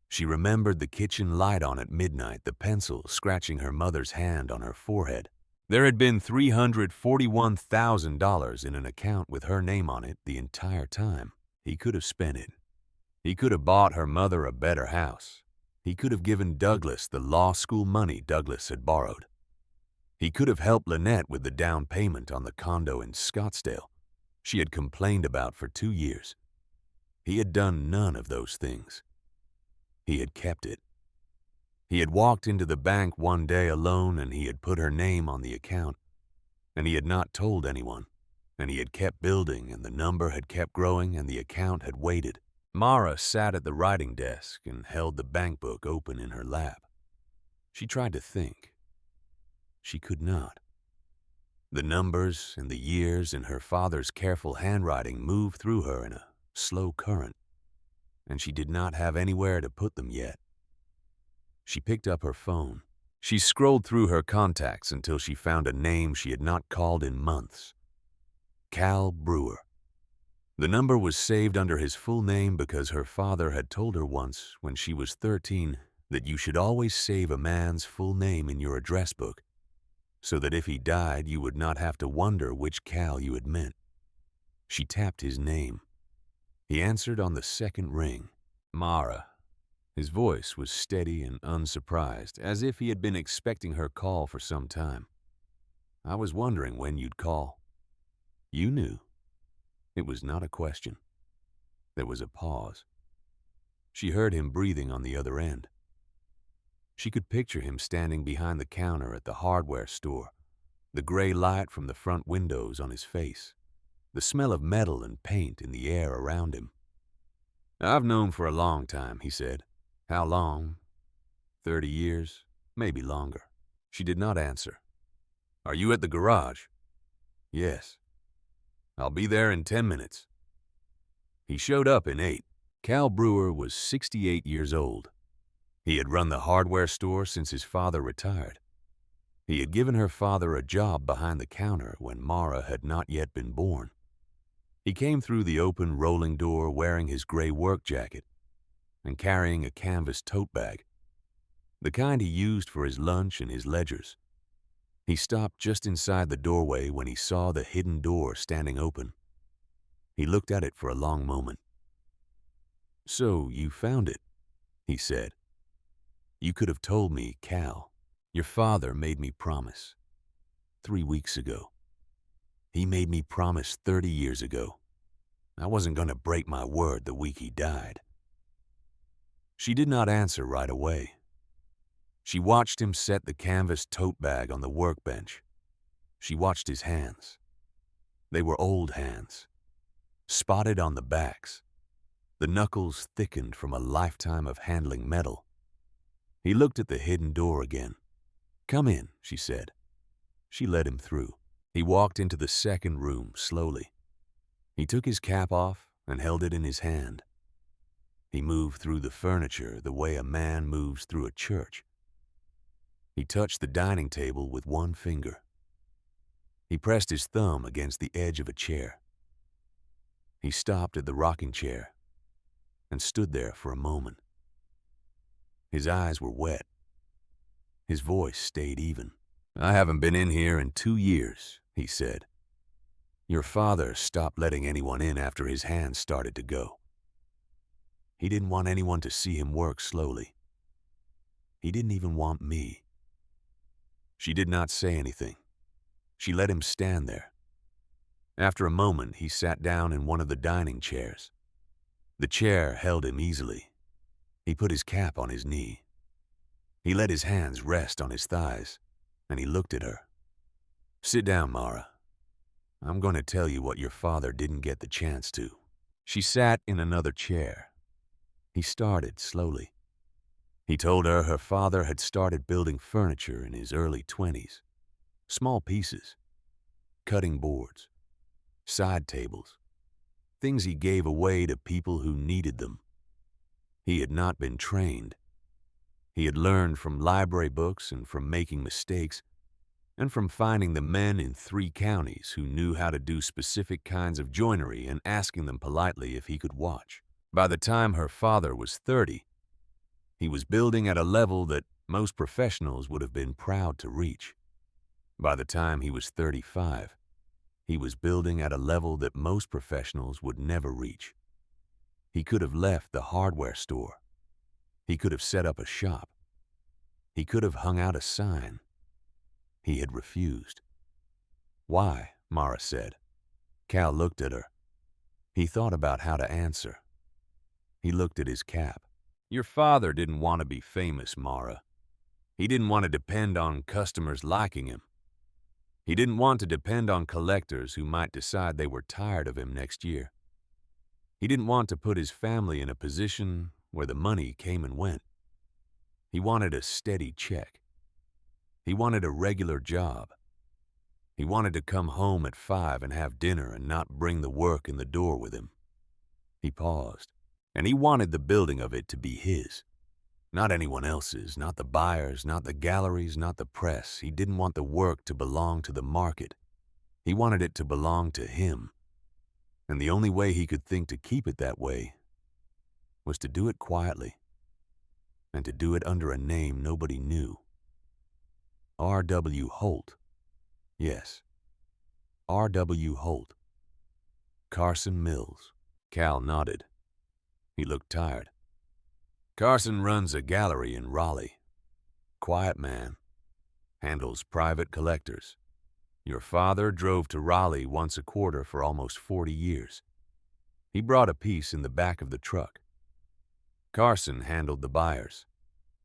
She remembered the kitchen light on at midnight, the pencil scratching her mother's hand on her forehead. There had been $341,000 in an account with her name on it the entire time. He could have spent it. He could have bought her mother a better house. He could have given Douglas the law school money Douglas had borrowed. He could have helped Lynette with the down payment on the condo in Scottsdale she had complained about for 2 years. He had done none of those things. He had kept it. He had walked into the bank one day alone and he had put her name on the account. And he had not told anyone. And he had kept building and the number had kept growing and the account had waited. Mara sat at the writing desk and held the bank book open in her lap. She tried to think. She could not. The numbers and the years in her father's careful handwriting moved through her in a slow current, and she did not have anywhere to put them yet. She picked up her phone. She scrolled through her contacts until she found a name she had not called in months. Cal Brewer. The number was saved under his full name because her father had told her once, when she was 13, that you should always save a man's full name in your address book, so that if he died, you would not have to wonder which Cal you had meant. She tapped his name. He answered on the second ring. Mara. His voice was steady and unsurprised, as if he had been expecting her call for some time. I was wondering when you'd call. You knew. It was not a question. There was a pause. She heard him breathing on the other end. She could picture him standing behind the counter at the hardware store, the gray light from the front windows on his face, the smell of metal and paint in the air around him. I've known for a long time, he said. How long? 30 years, maybe longer. She did not answer. Are you at the garage? Yes. I'll be there in 10 minutes. He showed up in 8. Cal Brewer was 68 years old. He had run the hardware store since his father retired. He had given her father a job behind the counter when Mara had not yet been born. He came through the open rolling door wearing his gray work jacket and carrying a canvas tote bag, the kind he used for his lunch and his ledgers. He stopped just inside the doorway when he saw the hidden door standing open. He looked at it for a long moment. So you found it, he said. You could have told me, Cal. Your father made me promise 3 weeks ago. He made me promise 30 years ago. I wasn't going to break my word the week he died. She did not answer right away. She watched him set the canvas tote bag on the workbench. She watched his hands. They were old hands, spotted on the backs. The knuckles thickened from a lifetime of handling metal. He looked at the hidden door again. Come in, she said. She led him through. He walked into the second room slowly. He took his cap off and held it in his hand. He moved through the furniture the way a man moves through a church. He touched the dining table with one finger. He pressed his thumb against the edge of a chair. He stopped at the rocking chair and stood there for a moment. His eyes were wet. His voice stayed even. "I haven't been in here in 2 years," he said. "Your father stopped letting anyone in after his hands started to go. He didn't want anyone to see him work slowly. He didn't even want me." She did not say anything. She let him stand there. After a moment, he sat down in one of the dining chairs. The chair held him easily. He put his cap on his knee. He let his hands rest on his thighs, and he looked at her. "Sit down, Mara. I'm going to tell you what your father didn't get the chance to." She sat in another chair. He started slowly. He told her her father had started building furniture in his early 20s. Small pieces, cutting boards, side tables, things he gave away to people who needed them. He had not been trained. He had learned from library books and from making mistakes, and from finding the men in 3 counties who knew how to do specific kinds of joinery and asking them politely if he could watch. By the time her father was 30, he was building at a level that most professionals would have been proud to reach. By the time he was 35, he was building at a level that most professionals would never reach. He could have left the hardware store. He could have set up a shop. He could have hung out a sign. He had refused. "Why?" Mara said. Cal looked at her. He thought about how to answer. He looked at his cap. "Your father didn't want to be famous, Mara. He didn't want to depend on customers liking him. He didn't want to depend on collectors who might decide they were tired of him next year. He didn't want to put his family in a position where the money came and went. He wanted a steady check. He wanted a regular job. He wanted to come home at 5 and have dinner and not bring the work in the door with him." He paused. "And he wanted the building of it to be his. Not anyone else's, not the buyers, not the galleries, not the press. He didn't want the work to belong to the market. He wanted it to belong to him. And the only way he could think to keep it that way was to do it quietly, and to do it under a name nobody knew. R.W. Holt. Yes, R.W. Holt. Carson Mills." Cal nodded. He looked tired. "Carson runs a gallery in Raleigh. Quiet man. Handles private collectors. Your father drove to Raleigh once a quarter for almost 40 years. He brought a piece in the back of the truck. Carson handled the buyers.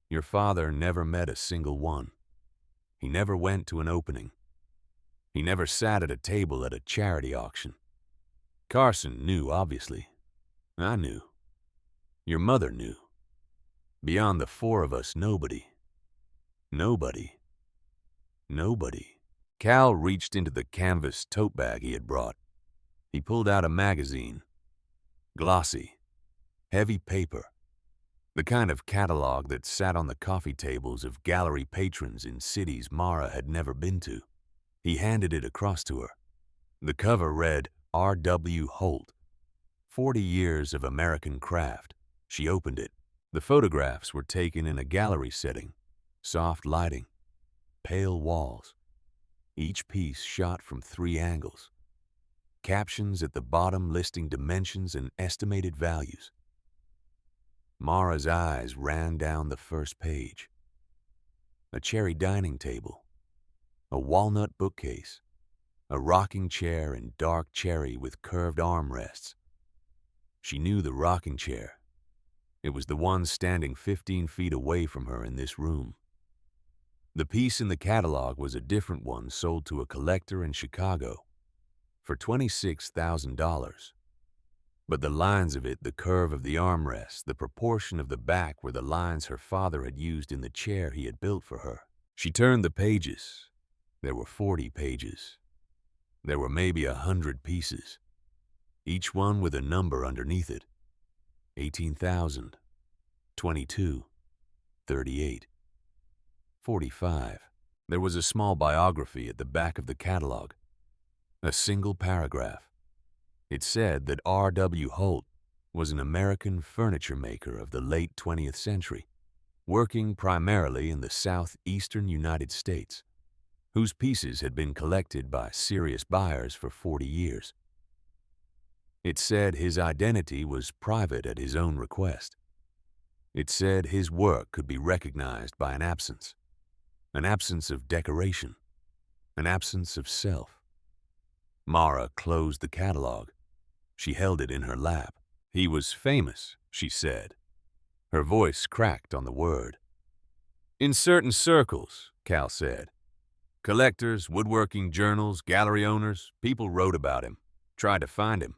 Your father never met a single one. He never went to an opening. He never sat at a table at a charity auction. Carson knew, obviously. I knew. Your mother knew. Beyond the 4 of us, nobody. Nobody. Nobody." Cal reached into the canvas tote bag he had brought. He pulled out a magazine. Glossy. Heavy paper. The kind of catalog that sat on the coffee tables of gallery patrons in cities Mara had never been to. He handed it across to her. The cover read, R.W. Holt, 40 Years of American Craft. She opened it. The photographs were taken in a gallery setting. Soft lighting. Pale walls. Each piece shot from 3 angles. Captions at the bottom listing dimensions and estimated values. Mara's eyes ran down the first page. A cherry dining table. A walnut bookcase. A rocking chair in dark cherry with curved armrests. She knew the rocking chair. It was the one standing 15 feet away from her in this room. The piece in the catalog was a different one sold to a collector in Chicago for $26,000. But the lines of it, the curve of the armrest, the proportion of the back were the lines her father had used in the chair he had built for her. She turned the pages. There were 40 pages. There were maybe 100 pieces, each one with a number underneath it. 18,000, 22, 38, 45. There was a small biography at the back of the catalog. A single paragraph. It said that R.W. Holt was an American furniture maker of the late 20th century, working primarily in the southeastern United States, whose pieces had been collected by serious buyers for 40 years. It said his identity was private at his own request. It said his work could be recognized by an absence of decoration, an absence of self. Mara closed the catalog. She held it in her lap. He was famous, she said. Her voice cracked on the word. In certain circles, Cal said. Collectors, woodworking journals, gallery owners, people wrote about him, tried to find him.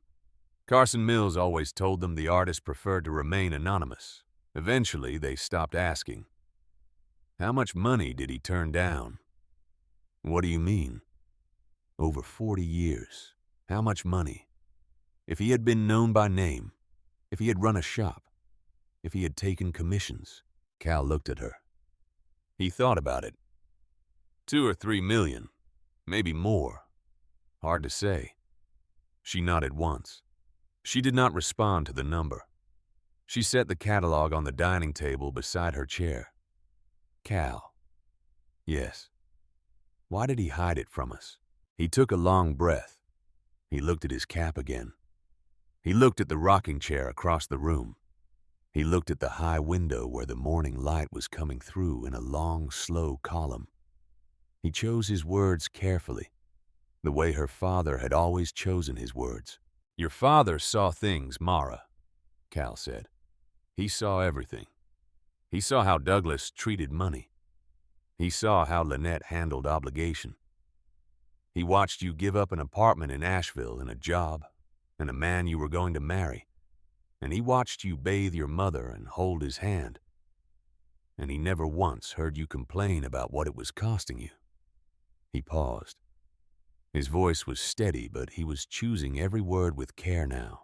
Carson Mills always told them the artist preferred to remain anonymous. Eventually, they stopped asking. How much money did he turn down? What do you mean? Over 40 years. How much money? If he had been known by name, if he had run a shop, if he had taken commissions. Cal looked at her. He thought about it. 2 or 3 million, maybe more. Hard to say. She nodded once. She did not respond to the number. She set the catalog on the dining table beside her chair. Cal. Yes. Why did he hide it from us? He took a long breath. He looked at his cap again. He looked at the rocking chair across the room. He looked at the high window where the morning light was coming through in a long, slow column. He chose his words carefully, the way her father had always chosen his words. Your father saw things, Mara, Cal said. He saw everything. He saw how Douglas treated money. He saw how Lynette handled obligation. He watched you give up an apartment in Asheville and a job and a man you were going to marry. And he watched you bathe your mother and hold his hand. And he never once heard you complain about what it was costing you. He paused. His voice was steady, but he was choosing every word with care now.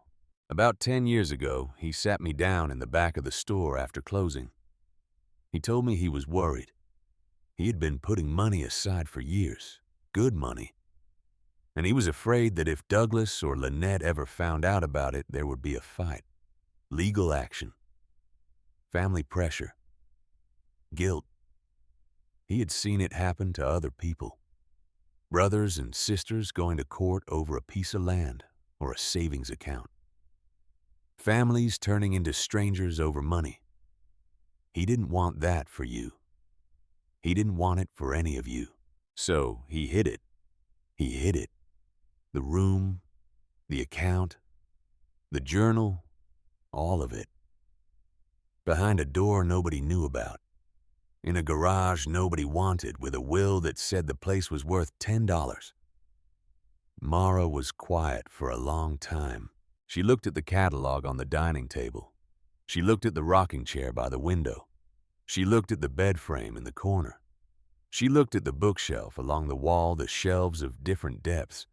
About 10 years ago, he sat me down in the back of the store after closing. He told me he was worried. He had been putting money aside for years, good money. And he was afraid that if Douglas or Lynette ever found out about it, there would be a fight. Legal action, family pressure, guilt. He had seen it happen to other people. Brothers and sisters going to court over a piece of land or a savings account. Families turning into strangers over money. He didn't want that for you. He didn't want it for any of you. So he hid it. He hid it. The room, the account, the journal, all of it. Behind a door nobody knew about. In a garage nobody wanted, with a will that said the place was worth $10. Mara was quiet for a long time. She looked at the catalog on the dining table. She looked at the rocking chair by the window. She looked at the bed frame in the corner. She looked at the bookshelf along the wall, the shelves of different depths.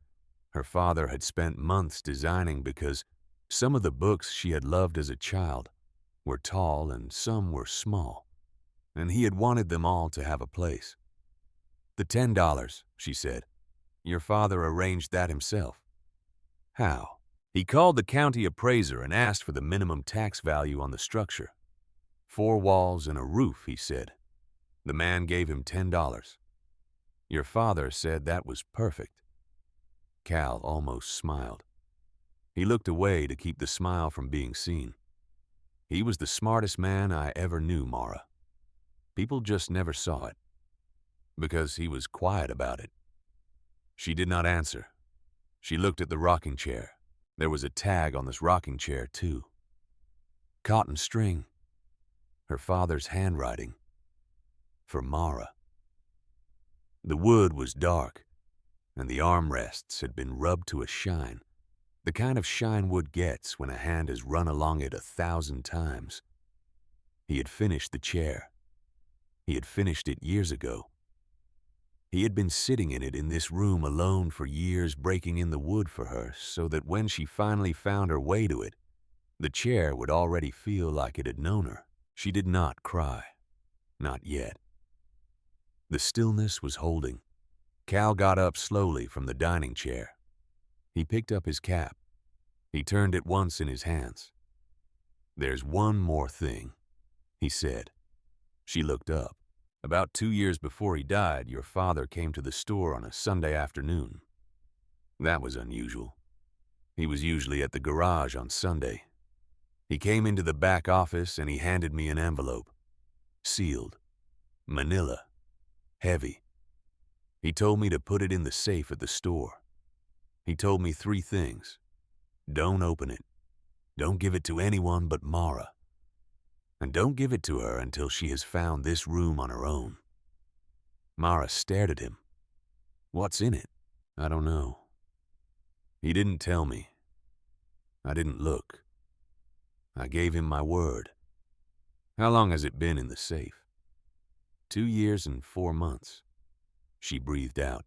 Her father had spent months designing because some of the books she had loved as a child were tall and some were small, and he had wanted them all to have a place. The $10, she said. Your father arranged that himself. How? He called the county appraiser and asked for the minimum tax value on the structure. 4 walls and a roof, he said. The man gave him $10. Your father said that was perfect. Cal almost smiled. He looked away to keep the smile from being seen. He was the smartest man I ever knew, Mara. People just never saw it, because he was quiet about it. She did not answer. She looked at the rocking chair. There was a tag on this rocking chair, too. Cotton string. Her father's handwriting. For Mara. The wood was dark, and the armrests had been rubbed to a shine, the kind of shine wood gets when a hand has run along it 1,000 times. He had finished the chair. He had finished it years ago. He had been sitting in it in this room alone for years, breaking in the wood for her, so that when she finally found her way to it, the chair would already feel like it had known her. She did not cry. Not yet. The stillness was holding. Cal got up slowly from the dining chair. He picked up his cap. He turned it once in his hands. There's one more thing, he said. She looked up. About 2 years before he died, your father came to the store on a Sunday afternoon. That was unusual. He was usually at the garage on Sunday. He came into the back office and he handed me an envelope. Sealed. Manila. Heavy. He told me to put it in the safe at the store. He told me 3 things. Don't open it. Don't give it to anyone but Mara. And don't give it to her until she has found this room on her own. Mara stared at him. What's in it? I don't know. He didn't tell me. I didn't look. I gave him my word. How long has it been in the safe? 2 years and 4 months. She breathed out.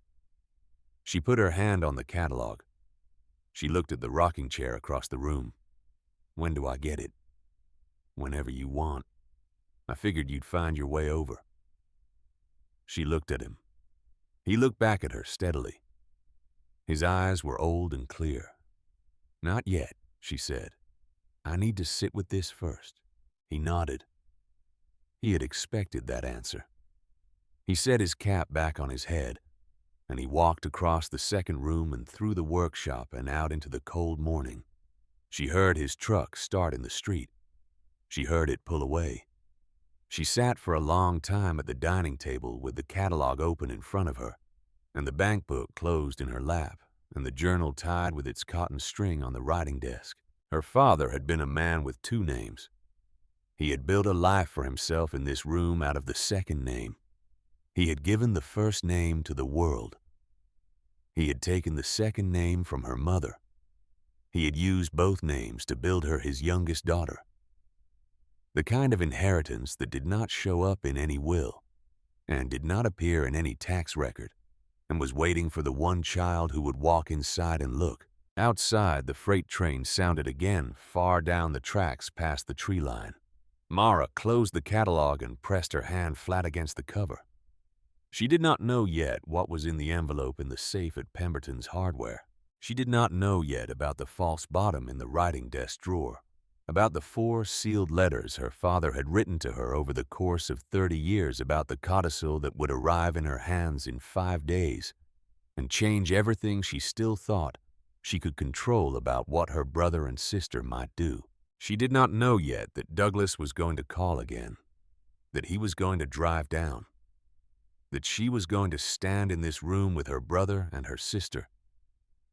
She put her hand on the catalog. She looked at the rocking chair across the room. When do I get it? Whenever you want. I figured you'd find your way over. She looked at him. He looked back at her steadily. His eyes were old and clear. Not yet, she said. I need to sit with this first. He nodded. He had expected that answer. He set his cap back on his head, and he walked across the second room and through the workshop and out into the cold morning. She heard his truck start in the street. She heard it pull away. She sat for a long time at the dining table with the catalog open in front of her, and the bank book closed in her lap, and the journal tied with its cotton string on the writing desk. Her father had been a man with 2 names. He had built a life for himself in this room out of the second name. He had given the first name to the world. He had taken the second name from her mother. He had used both names to build her his youngest daughter. The kind of inheritance that did not show up in any will, and did not appear in any tax record, and was waiting for the one child who would walk inside and look. Outside, the freight train sounded again far down the tracks past the tree line. Mara closed the catalog and pressed her hand flat against the cover. She did not know yet what was in the envelope in the safe at Pemberton's Hardware. She did not know yet about the false bottom in the writing desk drawer, about the 4 sealed letters her father had written to her over the course of 30 years about the codicil that would arrive in her hands in 5 days and change everything she still thought she could control about what her brother and sister might do. She did not know yet that Douglas was going to call again, that he was going to drive down, that she was going to stand in this room with her brother and her sister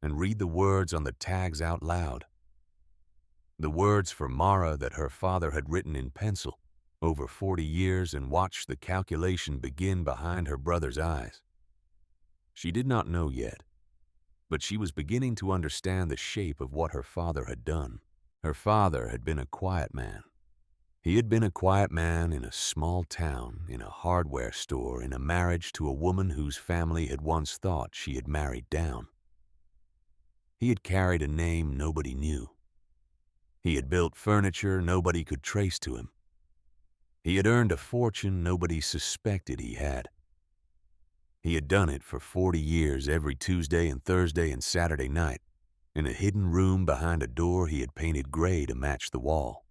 and read the words on the tags out loud. The words for Mara that her father had written in pencil over 40 years and watch the calculation begin behind her brother's eyes. She did not know yet, but she was beginning to understand the shape of what her father had done. Her father had been a quiet man. He had been a quiet man in a small town, in a hardware store, in a marriage to a woman whose family had once thought she had married down. He had carried a name nobody knew. He had built furniture nobody could trace to him. He had earned a fortune nobody suspected he had. He had done it for 40 years every Tuesday and Thursday and Saturday night, in a hidden room behind a door he had painted gray to match the wall.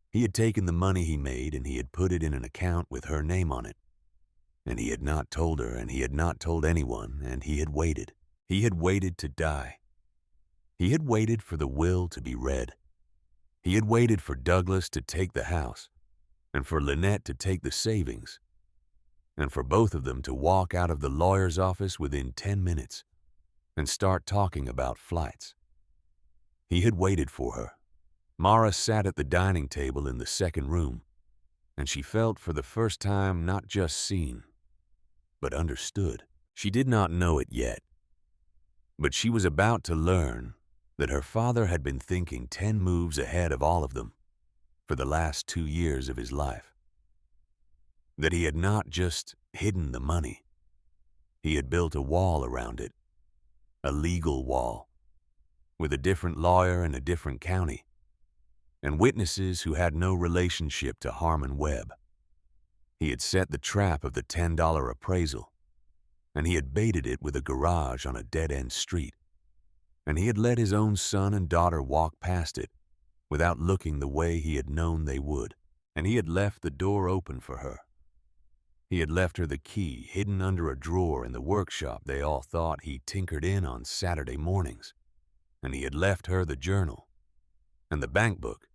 He had taken the money he made and he had put it in an account with her name on it. And he had not told her, and he had not told anyone, and he had waited. He had waited to die. He had waited for the will to be read. He had waited for Douglas to take the house, and for Lynette to take the savings, and for both of them to walk out of the lawyer's office within 10 minutes and start talking about flights. He had waited for her. Mara sat at the dining table in the second room, and she felt for the first time not just seen, but understood. She did not know it yet, but she was about to learn that her father had been thinking 10 moves ahead of all of them for the last 2 years of his life. That he had not just hidden the money, he had built a wall around it, a legal wall, with a different lawyer in a different county, and witnesses who had no relationship to Harmon Webb. He had set the trap of the $10 appraisal, and he had baited it with a garage on a dead-end street, and he had let his own son and daughter walk past it without looking the way he had known they would, and he had left the door open for her. He had left her the key hidden under a drawer in the workshop they all thought he tinkered in on Saturday mornings, and he had left her the journal, and the bank book,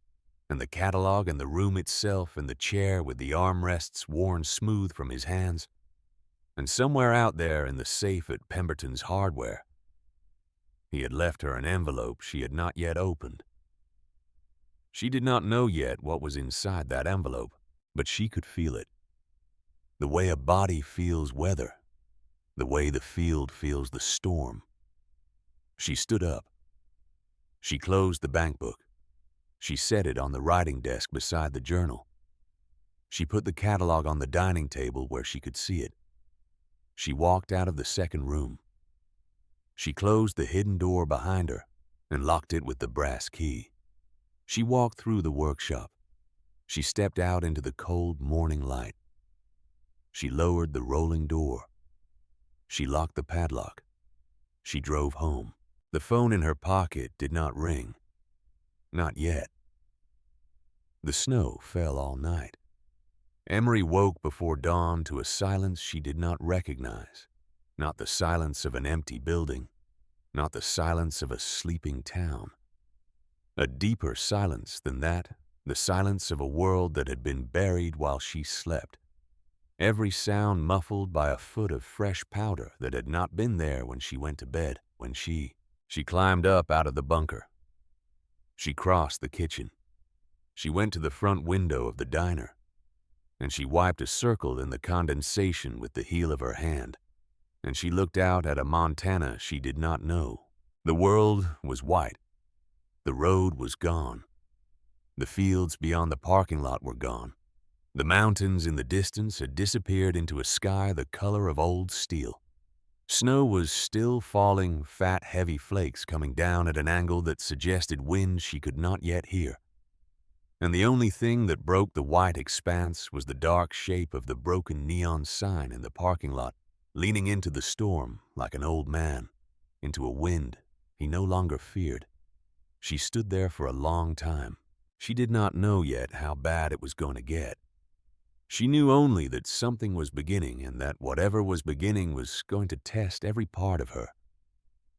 and the catalog, and the room itself, and the chair with the armrests worn smooth from his hands, and somewhere out there in the safe at Pemberton's Hardware, he had left her an envelope she had not yet opened. She did not know yet what was inside that envelope, but she could feel it. The way a body feels weather, the way the field feels the storm. She stood up. She closed the bank book. She set it on the writing desk beside the journal. She put the catalog on the dining table where she could see it. She walked out of the second room. She closed the hidden door behind her and locked it with the brass key. She walked through the workshop. She stepped out into the cold morning light. She lowered the rolling door. She locked the padlock. She drove home. The phone in her pocket did not ring. Not yet. The snow fell all night. Emery woke before dawn to a silence she did not recognize. Not the silence of an empty building. Not the silence of a sleeping town. A deeper silence than that, the silence of a world that had been buried while she slept. Every sound muffled by a foot of fresh powder that had not been there when she went to bed. When she climbed up out of the bunker. She crossed the kitchen. She went to the front window of the diner, and she wiped a circle in the condensation with the heel of her hand, and she looked out at a Montana she did not know. The world was white. The road was gone. The fields beyond the parking lot were gone. The mountains in the distance had disappeared into a sky the color of old steel. Snow was still falling, fat, heavy flakes coming down at an angle that suggested wind she could not yet hear. And the only thing that broke the white expanse was the dark shape of the broken neon sign in the parking lot, leaning into the storm like an old man, into a wind he no longer feared. She stood there for a long time. She did not know yet how bad it was going to get. She knew only that something was beginning and that whatever was beginning was going to test every part of her.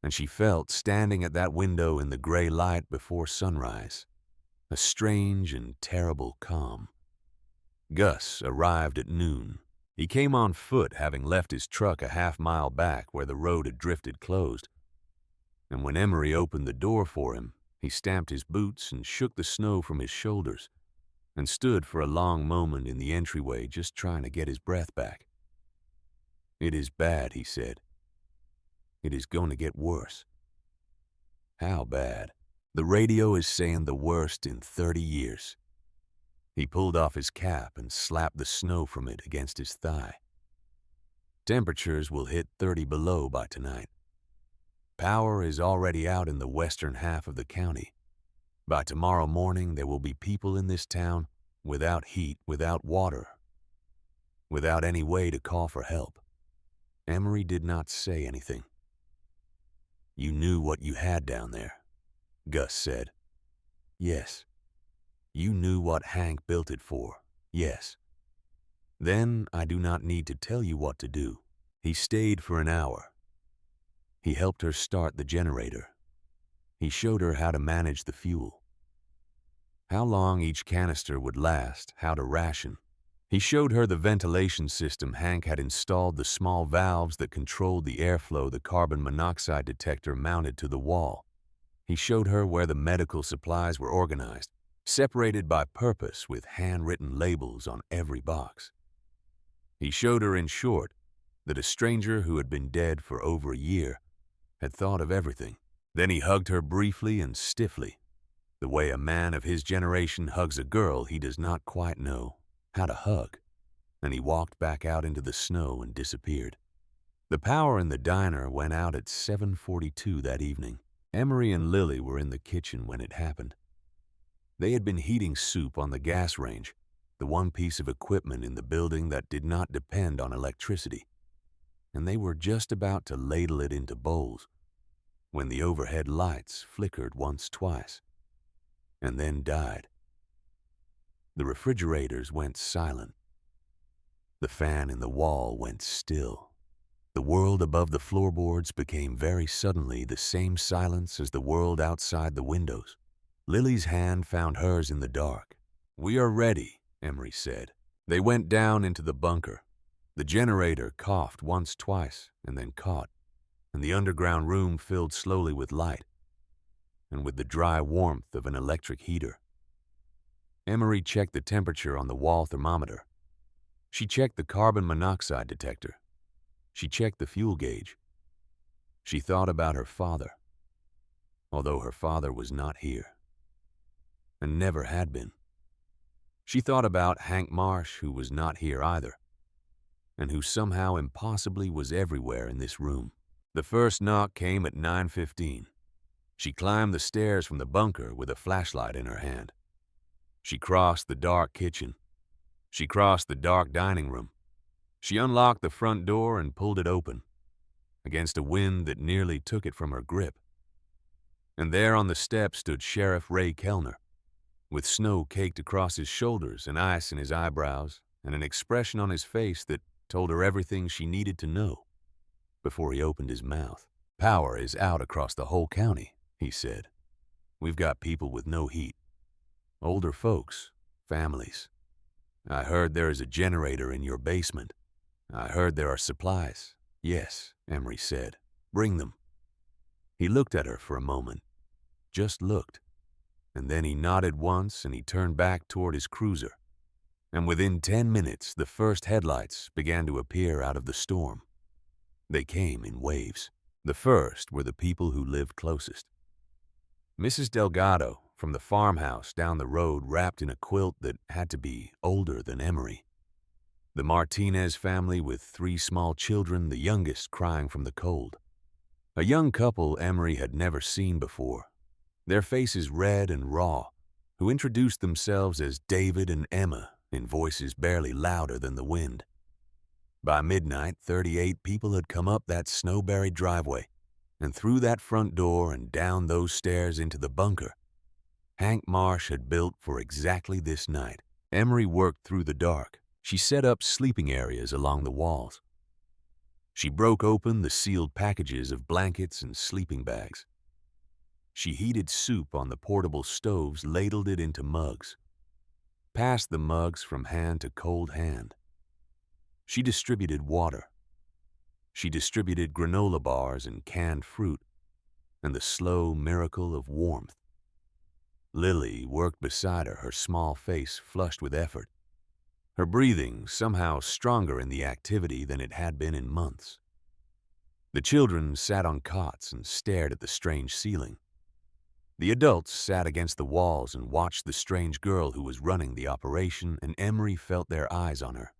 And she felt, standing at that window in the gray light before sunrise, a strange and terrible calm. Gus arrived at noon. He came on foot, having left his truck a half-mile back where the road had drifted closed. And when Emery opened the door for him, he stamped his boots and shook the snow from his shoulders, and stood for a long moment in the entryway just trying to get his breath back. "It is bad," he said. "It is going to get worse." "How bad?" "The radio is saying the worst in 30 years. He pulled off his cap and slapped the snow from it against his thigh. "Temperatures will hit 30 below by tonight. Power is already out in the western half of the county. By tomorrow morning, there will be people in this town without heat, without water, without any way to call for help." Emery did not say anything. "You knew what you had down there," Gus said. "Yes." "You knew what Hank built it for." "Yes." "Then I do not need to tell you what to do." He stayed for an hour. He helped her start the generator. He showed her how to manage the fuel, how long each canister would last, how to ration. He showed her the ventilation system Hank had installed, the small valves that controlled the airflow the carbon monoxide detector mounted to the wall. He showed her where the medical supplies were organized, separated by purpose with handwritten labels on every box. He showed her, in short, that a stranger who had been dead for over a year had thought of everything. Then he hugged her briefly and stiffly, the way a man of his generation hugs a girl he does not quite know how to hug, and he walked back out into the snow and disappeared. The power in the diner went out at 7:42 that evening. Emery and Lily were in the kitchen when it happened. They had been heating soup on the gas range, the one piece of equipment in the building that did not depend on electricity, and they were just about to ladle it into bowls when the overhead lights flickered once, twice, and then died. The refrigerators went silent. The fan in the wall went still. The world above the floorboards became very suddenly the same silence as the world outside the windows. Lily's hand found hers in the dark. "We are ready," Emery said. They went down into the bunker. The generator coughed once, twice, and then caught, and the underground room filled slowly with light and with the dry warmth of an electric heater. Emery checked the temperature on the wall thermometer. She checked the carbon monoxide detector. She checked the fuel gauge. She thought about her father, although her father was not here, and never had been. She thought about Hank Marsh, who was not here either, and who somehow impossibly was everywhere in this room. The first knock came at 9:15. She climbed the stairs from the bunker with a flashlight in her hand. She crossed the dark kitchen. She crossed the dark dining room. She unlocked the front door and pulled it open, against a wind that nearly took it from her grip. And there on the step stood Sheriff Ray Kellner, with snow caked across his shoulders and ice in his eyebrows and an expression on his face that told her everything she needed to know before he opened his mouth. "Power is out across the whole county," he said. "We've got people with no heat. Older folks, families. I heard there is a generator in your basement. I heard there are supplies." "Yes," Emery said. "Bring them." He looked at her for a moment, just looked, and then he nodded once and he turned back toward his cruiser. And within 10 minutes, the first headlights began to appear out of the storm. They came in waves. The first were the people who lived closest. Mrs. Delgado, from the farmhouse down the road, wrapped in a quilt that had to be older than Emery. The Martinez family with 3 small children, the youngest crying from the cold. A young couple Emery had never seen before, their faces red and raw, who introduced themselves as David and Emma in voices barely louder than the wind. By midnight, 38 people had come up that snow-buried driveway and through that front door and down those stairs into the bunker Hank Marsh had built for exactly this night. Emery worked through the dark. She set up sleeping areas along the walls. She broke open the sealed packages of blankets and sleeping bags. She heated soup on the portable stoves, ladled it into mugs, passed the mugs from hand to cold hand. She distributed water. She distributed granola bars and canned fruit, and the slow miracle of warmth. Lily worked beside her, her small face flushed with effort, her breathing somehow stronger in the activity than it had been in months. The children sat on cots and stared at the strange ceiling. The adults sat against the walls and watched the strange girl who was running the operation, and Emery felt their eyes on her.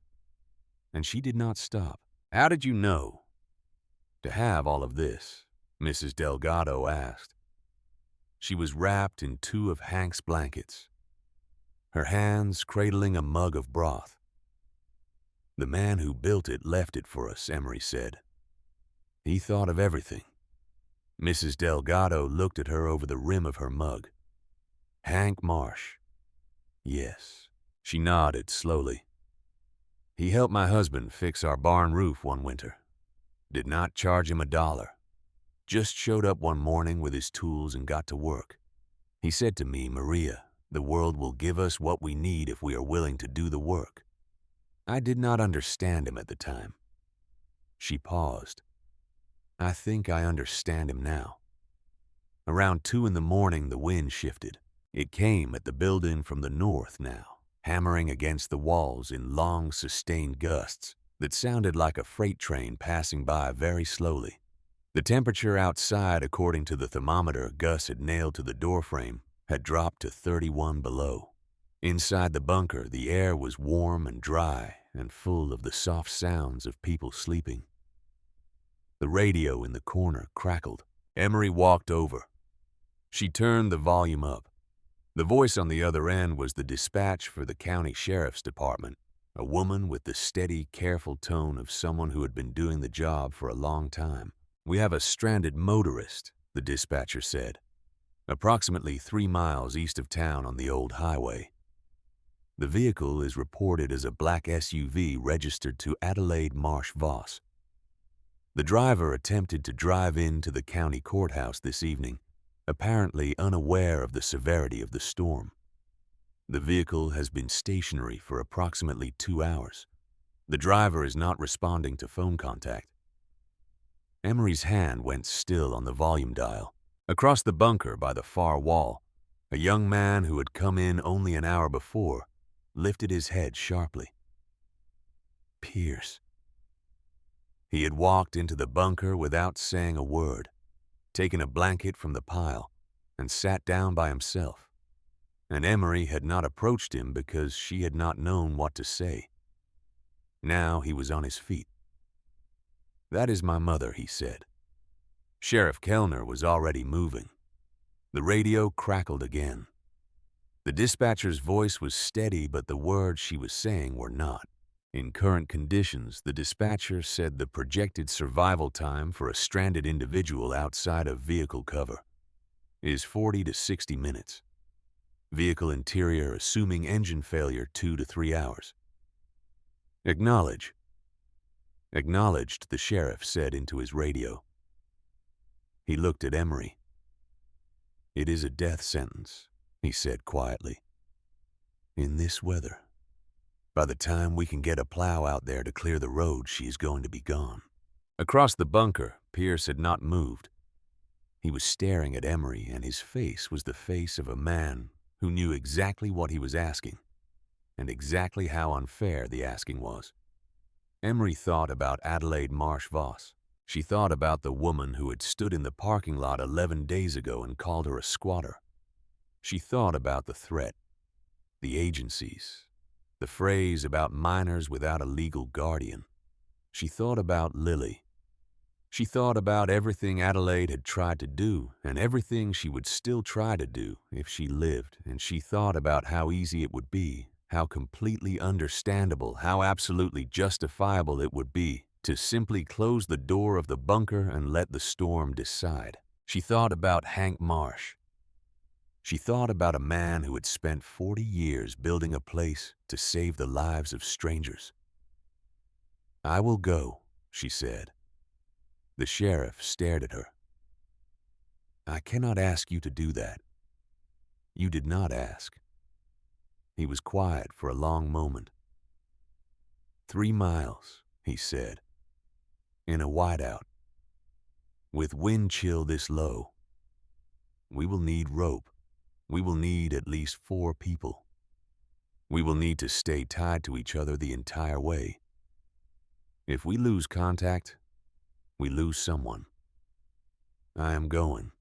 And she did not stop. "How did you know to have all of this?" Mrs. Delgado asked. She was wrapped in 2 of Hank's blankets, her hands cradling a mug of broth. "The man who built it left it for us," Emery said. "He thought of everything." Mrs. Delgado looked at her over the rim of her mug. "Hank Marsh." "Yes." She nodded slowly. "He helped my husband fix our barn roof one winter. Did not charge him $1. Just showed up one morning with his tools and got to work. He said to me, 'Maria, the world will give us what we need if we are willing to do the work.' I did not understand him at the time." She paused. "I think I understand him now." Around 2 in the morning, the wind shifted. It came at the building from the north now, hammering against the walls in long, sustained gusts that sounded like a freight train passing by very slowly. The temperature outside, according to the thermometer Gus had nailed to the doorframe, had dropped to 31 below. Inside the bunker, the air was warm and dry and full of the soft sounds of people sleeping. The radio in the corner crackled. Emery walked over. She turned the volume up. The voice on the other end was the dispatch for the county sheriff's department, a woman with the steady, careful tone of someone who had been doing the job for a long time. "We have a stranded motorist," the dispatcher said, "approximately 3 miles east of town on the old highway. The vehicle is reported as a black SUV registered to Adelaide Marsh Voss. The driver attempted to drive into the county courthouse this evening, apparently unaware of the severity of the storm. The vehicle has been stationary for approximately 2 hours. The driver is not responding to phone contact. Emery's hand went still on the volume dial. Across the bunker by the far wall, a young man who had come in only an hour before lifted his head sharply. Pierce. He had walked into the bunker without saying a word, taken a blanket from the pile, and sat down by himself. And Emery had not approached him because she had not known what to say. Now he was on his feet. "That is my mother," he said. Sheriff Kellner was already moving. The radio crackled again. The dispatcher's voice was steady, but the words she was saying were not. In current conditions, the dispatcher said the projected survival time for a stranded individual outside of vehicle cover is 40 to 60 minutes. Vehicle interior assuming engine failure 2 to 3 hours. "Acknowledge." "Acknowledged," the sheriff said into his radio. He looked at Emery. "It is a death sentence," he said quietly. "In this weather. By the time we can get a plow out there to clear the road, she is going to be gone." Across the bunker, Pierce had not moved. He was staring at Emery, and his face was the face of a man who knew exactly what he was asking, and exactly how unfair the asking was. Emery thought about Adelaide Marsh Voss. She thought about the woman who had stood in the parking lot 11 days ago and called her a squatter. She thought about the threat, the agencies, the phrase about minors without a legal guardian. She thought about Lily. She thought about everything Adelaide had tried to do and everything she would still try to do if she lived, and she thought about how easy it would be, how completely understandable, how absolutely justifiable it would be to simply close the door of the bunker and let the storm decide. She thought about Hank Marsh. She thought about a man who had spent 40 years building a place to save the lives of strangers. "I will go," she said. The sheriff stared at her. "I cannot ask you to do that. You did not ask." He was quiet for a long moment. 3 miles, he said, in a whiteout, with wind chill this low. We will need rope. We will need at least 4 people. We will need to stay tied to each other the entire way. If we lose contact, we lose someone. "I am going,"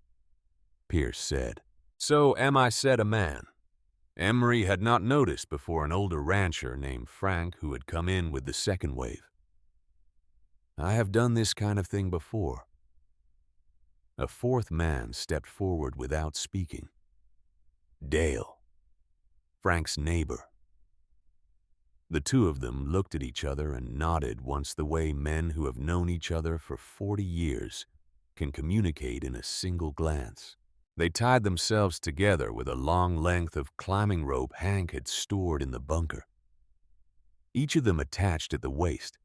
Pierce said. "So am I," said a man. Emery had not noticed before an older rancher named Frank who had come in with the second wave. "I have done this kind of thing before." A 4th man stepped forward without speaking. Dale, Frank's neighbor. The two of them looked at each other and nodded once the way men who have known each other for 40 years can communicate in a single glance. They tied themselves together with a long length of climbing rope Hank had stored in the bunker. Each of them attached at the waist,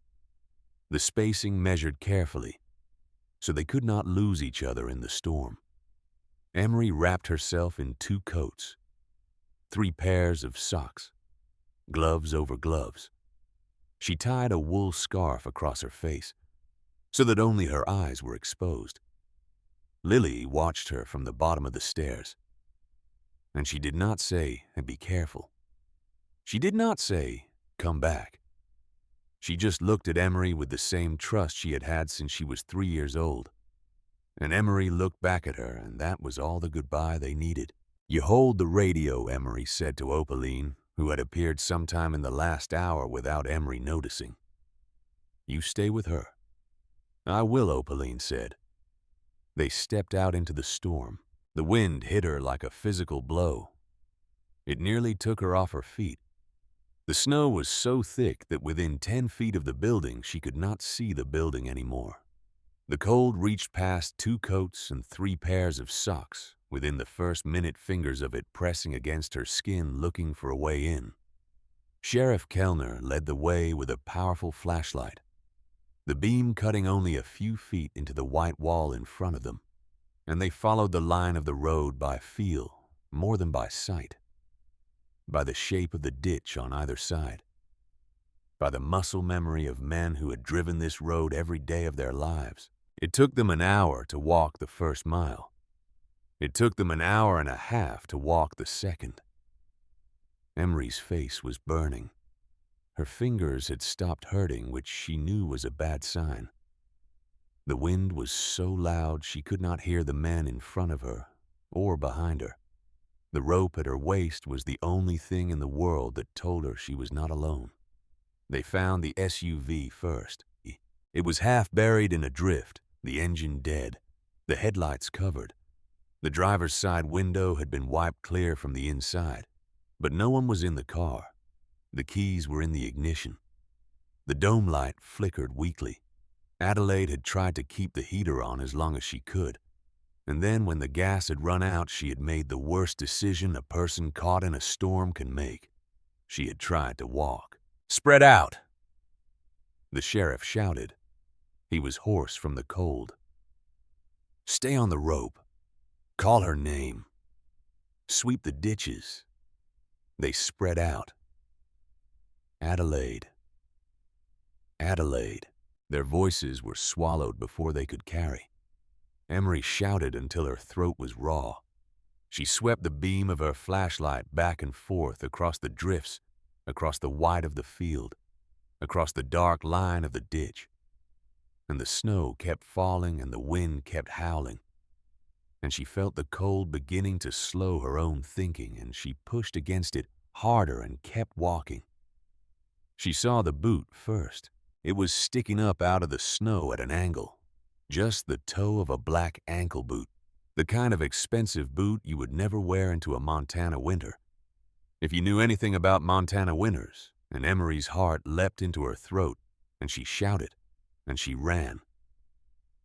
the spacing measured carefully, so they could not lose each other in the storm. Emery wrapped herself in 2 coats, 3 pairs of socks, gloves over gloves. She tied a wool scarf across her face so that only her eyes were exposed. Lily watched her from the bottom of the stairs, and she did not say, "Be careful." She did not say, "Come back." She just looked at Emery with the same trust she had had since she was 3 years old. And Emery looked back at her, and that was all the goodbye they needed. "You hold the radio," Emery said to Opaline, who had appeared sometime in the last hour without Emery noticing. "You stay with her." "I will," Opaline said. They stepped out into the storm. The wind hit her like a physical blow. It nearly took her off her feet. The snow was so thick that within 10 feet of the building she could not see the building anymore. The cold reached past 2 coats and 3 pairs of socks within the first minute, fingers of it pressing against her skin looking for a way in. Sheriff Kellner led the way with a powerful flashlight, the beam cutting only a few feet into the white wall in front of them, and they followed the line of the road by feel more than by sight, by the shape of the ditch on either side, by the muscle memory of men who had driven this road every day of their lives. It took them an hour to walk the first mile. It took them an hour and a half to walk the second. Emery's face was burning. Her fingers had stopped hurting, which she knew was a bad sign. The wind was so loud she could not hear the men in front of her or behind her. The rope at her waist was the only thing in the world that told her she was not alone. They found the SUV first. It was half buried in a drift, the engine dead, the headlights covered. The driver's side window had been wiped clear from the inside, but no one was in the car. The keys were in the ignition. The dome light flickered weakly. Adelaide had tried to keep the heater on as long as she could, and then when the gas had run out, she had made the worst decision a person caught in a storm can make. She had tried to walk. "Spread out!" The sheriff shouted. He was hoarse from the cold. "Stay on the rope. Call her name. Sweep the ditches." They spread out. Adelaide. Adelaide. Their voices were swallowed before they could carry. Emery shouted until her throat was raw. She swept the beam of her flashlight back and forth across the drifts, across the white of the field, across the dark line of the ditch. And the snow kept falling and the wind kept howling. And she felt the cold beginning to slow her own thinking, and she pushed against it harder and kept walking. She saw the boot first. It was sticking up out of the snow at an angle. Just the toe of a black ankle boot, the kind of expensive boot you would never wear into a Montana winter. If you knew anything about Montana winters, and Emery's heart leapt into her throat, and she shouted, and she ran.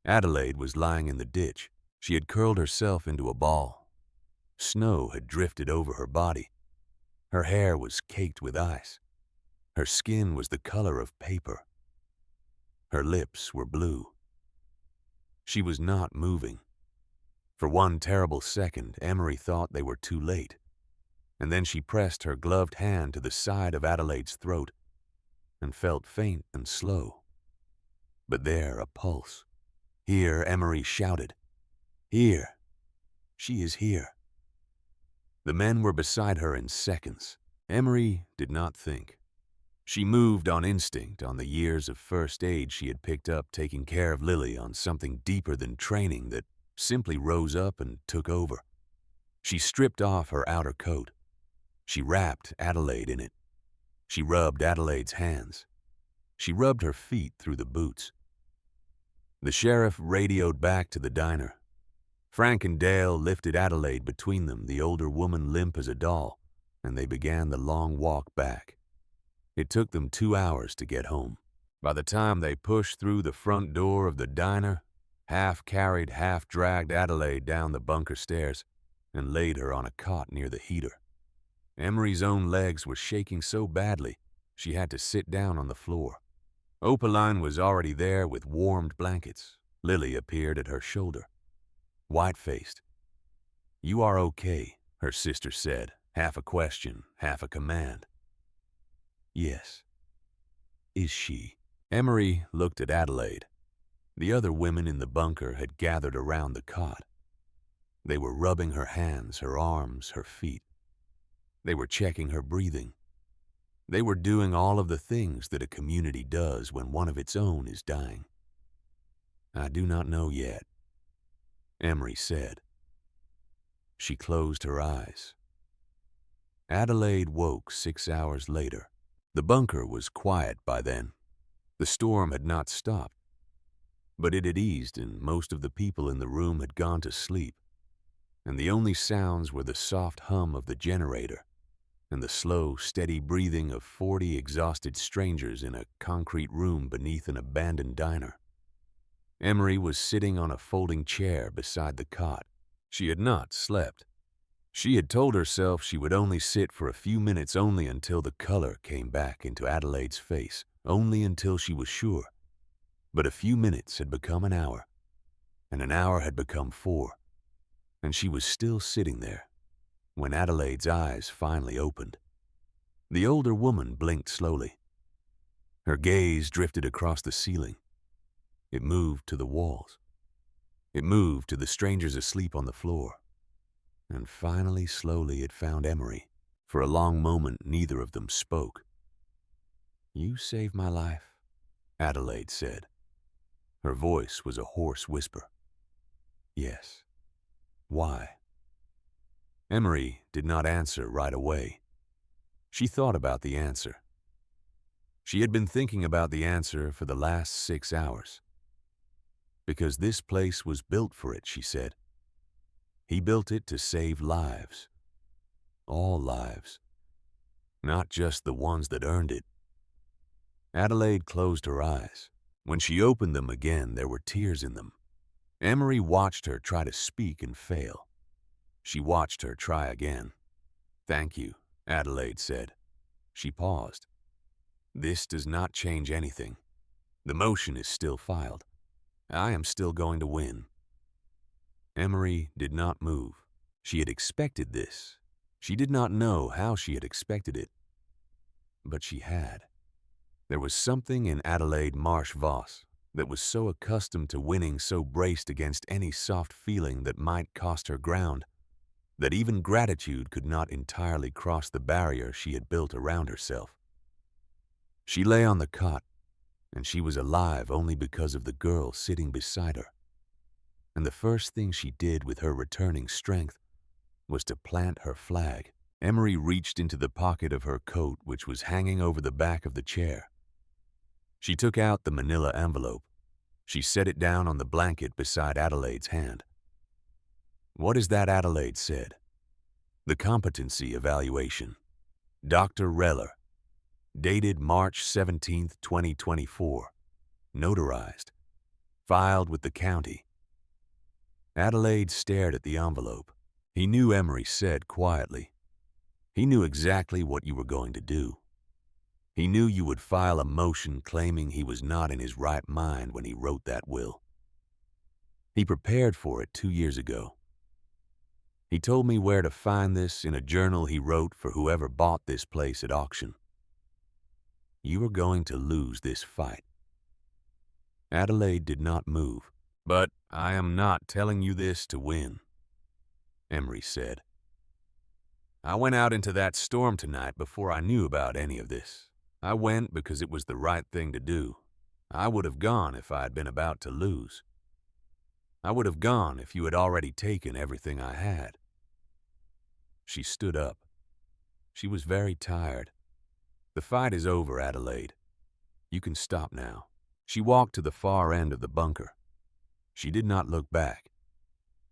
Adelaide was lying in the ditch. She had curled herself into a ball. Snow had drifted over her body. Her hair was caked with ice. Her skin was the color of paper. Her lips were blue. She was not moving. For one terrible second, Emery thought they were too late, and then she pressed her gloved hand to the side of Adelaide's throat and felt faint and slow. But there, a pulse. Here, Emery shouted. "Here! She is here!" The men were beside her in seconds. Emery did not think. She moved on instinct, on the years of first aid she had picked up taking care of Lily, on something deeper than training that simply rose up and took over. She stripped off her outer coat. She wrapped Adelaide in it. She rubbed Adelaide's hands. She rubbed her feet through the boots. The sheriff radioed back to the diner. Frank and Dale lifted Adelaide between them, the older woman limp as a doll, and they began the long walk back. It took them 2 hours to get home. By the time they pushed through the front door of the diner, half-carried, half-dragged Adelaide down the bunker stairs and laid her on a cot near the heater. Emery's own legs were shaking so badly she had to sit down on the floor. Opaline was already there with warmed blankets. Lily appeared at her shoulder, white-faced. "You are okay," her sister said, half a question, half a command. "Yes." "Is she?" Emery looked at Adelaide. The other women in the bunker had gathered around the cot. They were rubbing her hands, her arms, her feet. They were checking her breathing. They were doing all of the things that a community does when one of its own is dying. "I do not know yet," Emery said. She closed her eyes. Adelaide woke 6 hours later. The bunker was quiet by then. The storm had not stopped, but it had eased and most of the people in the room had gone to sleep, and the only sounds were the soft hum of the generator and the slow, steady breathing of 40 exhausted strangers in a concrete room beneath an abandoned diner. Emery was sitting on a folding chair beside the cot. She had not slept. She had told herself she would only sit for a few minutes, only until the color came back into Adelaide's face, only until she was sure. But a few minutes had become an hour, and an hour had become 4, and she was still sitting there when Adelaide's eyes finally opened. The older woman blinked slowly. Her gaze drifted across the ceiling. It moved to the walls. It moved to the strangers asleep on the floor. And finally, slowly, it found Emery. For a long moment, neither of them spoke. "You saved my life," Adelaide said. Her voice was a hoarse whisper. "Yes. Why?" Emery did not answer right away. She thought about the answer. She had been thinking about the answer for the last 6 hours. "Because this place was built for it," she said. "He built it to save lives. All lives. Not just the ones that earned it." Adelaide closed her eyes. When she opened them again, there were tears in them. Emery watched her try to speak and fail. She watched her try again. "Thank you," Adelaide said. She paused. "This does not change anything. The motion is still filed. I am still going to win." Emery did not move. She had expected this. She did not know how she had expected it, but she had. There was something in Adelaide Marsh-Voss that was so accustomed to winning, so braced against any soft feeling that might cost her ground, that even gratitude could not entirely cross the barrier she had built around herself. She lay on the cot, and she was alive only because of the girl sitting beside her. And the first thing she did with her returning strength was to plant her flag. Emery reached into the pocket of her coat, which was hanging over the back of the chair. She took out the manila envelope. She set it down on the blanket beside Adelaide's hand. "What is that?" Adelaide said. "The competency evaluation. Dr. Reller. Dated March 17th, 2024. Notarized. Filed with the county." Adelaide stared at the envelope. "He knew," Emery said quietly. "He knew exactly what you were going to do. He knew you would file a motion claiming he was not in his right mind when he wrote that will. He prepared for it 2 years ago. He told me where to find this in a journal he wrote for whoever bought this place at auction. You are going to lose this fight." Adelaide did not move. "But I am not telling you this to win," Emery said. "I went out into that storm tonight before I knew about any of this. I went because it was the right thing to do. I would have gone if I had been about to lose. I would have gone if you had already taken everything I had." She stood up. She was very tired. "The fight is over, Adelaide. You can stop now." She walked to the far end of the bunker. She did not look back.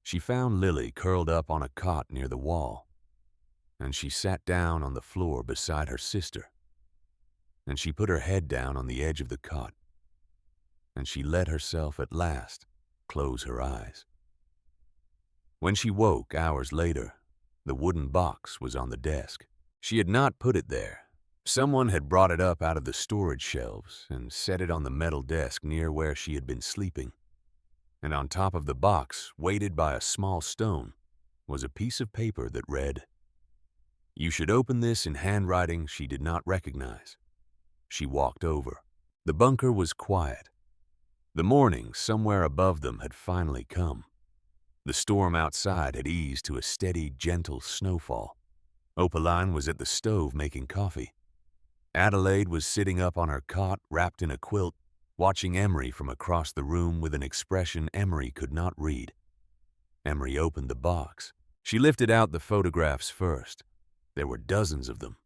She found Lily curled up on a cot near the wall, and she sat down on the floor beside her sister, and she put her head down on the edge of the cot, and she let herself at last close her eyes. When she woke hours later, the wooden box was on the desk. She had not put it there. Someone had brought it up out of the storage shelves and set it on the metal desk near where she had been sleeping. And on top of the box, weighted by a small stone, was a piece of paper that read, "You should open this," in handwriting she did not recognize. She walked over. The bunker was quiet. The morning somewhere above them had finally come. The storm outside had eased to a steady, gentle snowfall. Opaline was at the stove making coffee. Adelaide was sitting up on her cot, wrapped in a quilt, watching Emery from across the room with an expression Emery could not read. Emery opened the box. She lifted out the photographs first. There were dozens of them.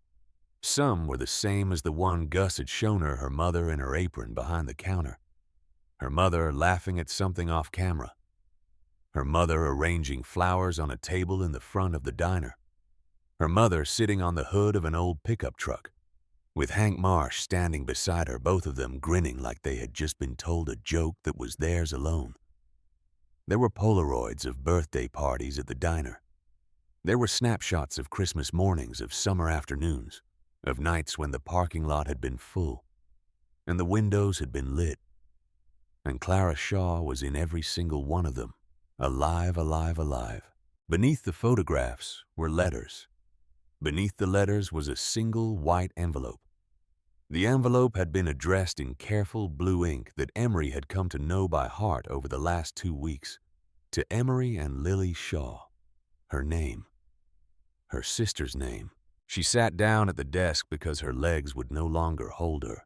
Some were the same as the one Gus had shown her mother in her apron behind the counter. Her mother laughing at something off camera. Her mother arranging flowers on a table in the front of the diner. Her mother sitting on the hood of an old pickup truck, with Hank Marsh standing beside her, both of them grinning like they had just been told a joke that was theirs alone. There were Polaroids of birthday parties at the diner. There were snapshots of Christmas mornings, of summer afternoons, of nights when the parking lot had been full and the windows had been lit, and Clara Shaw was in every single one of them, alive, alive, alive. Beneath the photographs were letters. Beneath the letters was a single white envelope. The envelope had been addressed in careful blue ink that Emery had come to know by heart over the last 2 weeks. To Emery and Lily Shaw. Her name. Her sister's name. She sat down at the desk because her legs would no longer hold her.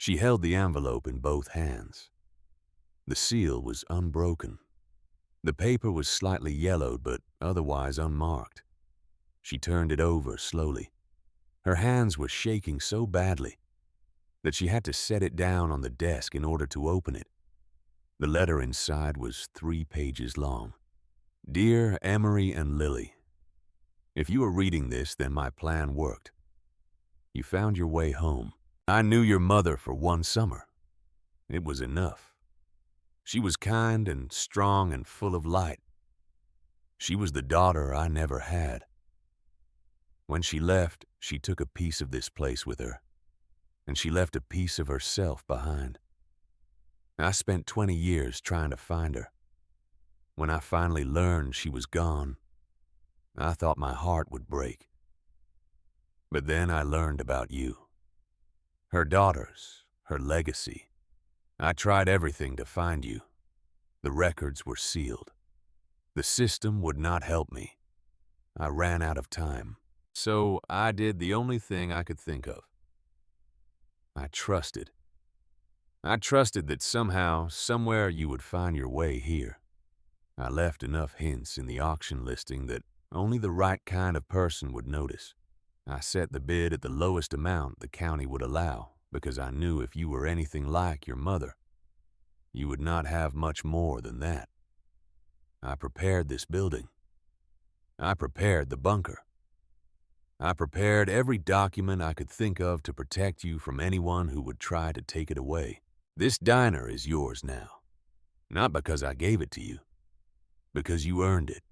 She held the envelope in both hands. The seal was unbroken. The paper was slightly yellowed, but otherwise unmarked. She turned it over slowly. Her hands were shaking so badly that she had to set it down on the desk in order to open it. The letter inside was 3 pages long. Dear Emery and Lily, if you are reading this, then my plan worked. You found your way home. I knew your mother for 1 summer. It was enough. She was kind and strong and full of light. She was the daughter I never had. When she left, she took a piece of this place with her, and she left a piece of herself behind. I spent 20 years trying to find her. When I finally learned she was gone, I thought my heart would break. But then I learned about you. Her daughters, her legacy. I tried everything to find you. The records were sealed. The system would not help me. I ran out of time. So I did the only thing I could think of. I trusted. I trusted that somehow, somewhere you would find your way here. I left enough hints in the auction listing that only the right kind of person would notice. I set the bid at the lowest amount the county would allow because I knew if you were anything like your mother, you would not have much more than that. I prepared this building. I prepared the bunker. I prepared every document I could think of to protect you from anyone who would try to take it away. This diner is yours now, not because I gave it to you, because you earned it.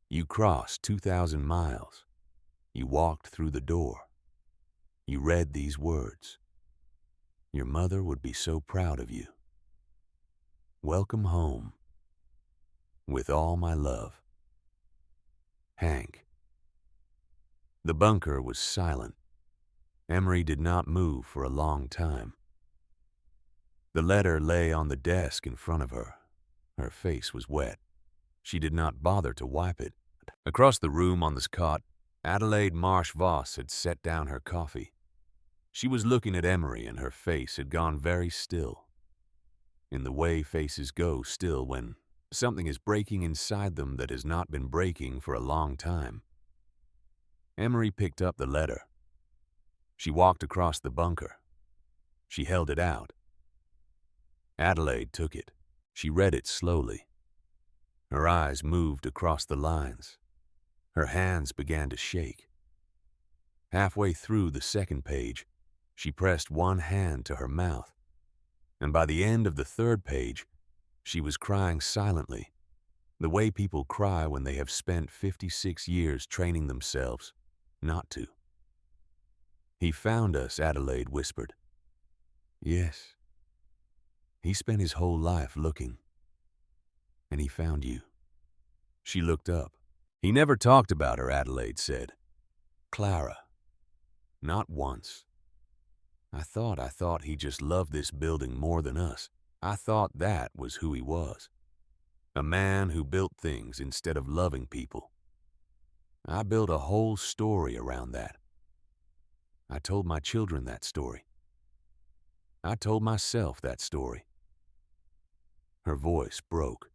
You crossed 2,000 miles. You walked through the door. You read these words. Your mother would be so proud of you. Welcome home. With all my love. Hank. The bunker was silent. Emery did not move for a long time. The letter lay on the desk in front of her. Her face was wet. She did not bother to wipe it. Across the room on this cot, Adelaide Marsh Voss had set down her coffee. She was looking at Emery, and her face had gone very still. In the way faces go still when something is breaking inside them that has not been breaking for a long time. Emery picked up the letter. She walked across the bunker. She held it out. Adelaide took it. She read it slowly. Her eyes moved across the lines. Her hands began to shake. Halfway through the second page, she pressed one hand to her mouth, and by the end of the third page, she was crying silently, the way people cry when they have spent 56 years training themselves not to. He found us, Adelaide whispered. Yes. He spent his whole life looking, and he found you. She looked up. He never talked about her, Adelaide said. Clara. Not once. I thought he just loved this building more than us. I thought that was who he was. A man who built things instead of loving people. I built a whole story around that. I told my children that story. I told myself that story. Her voice broke.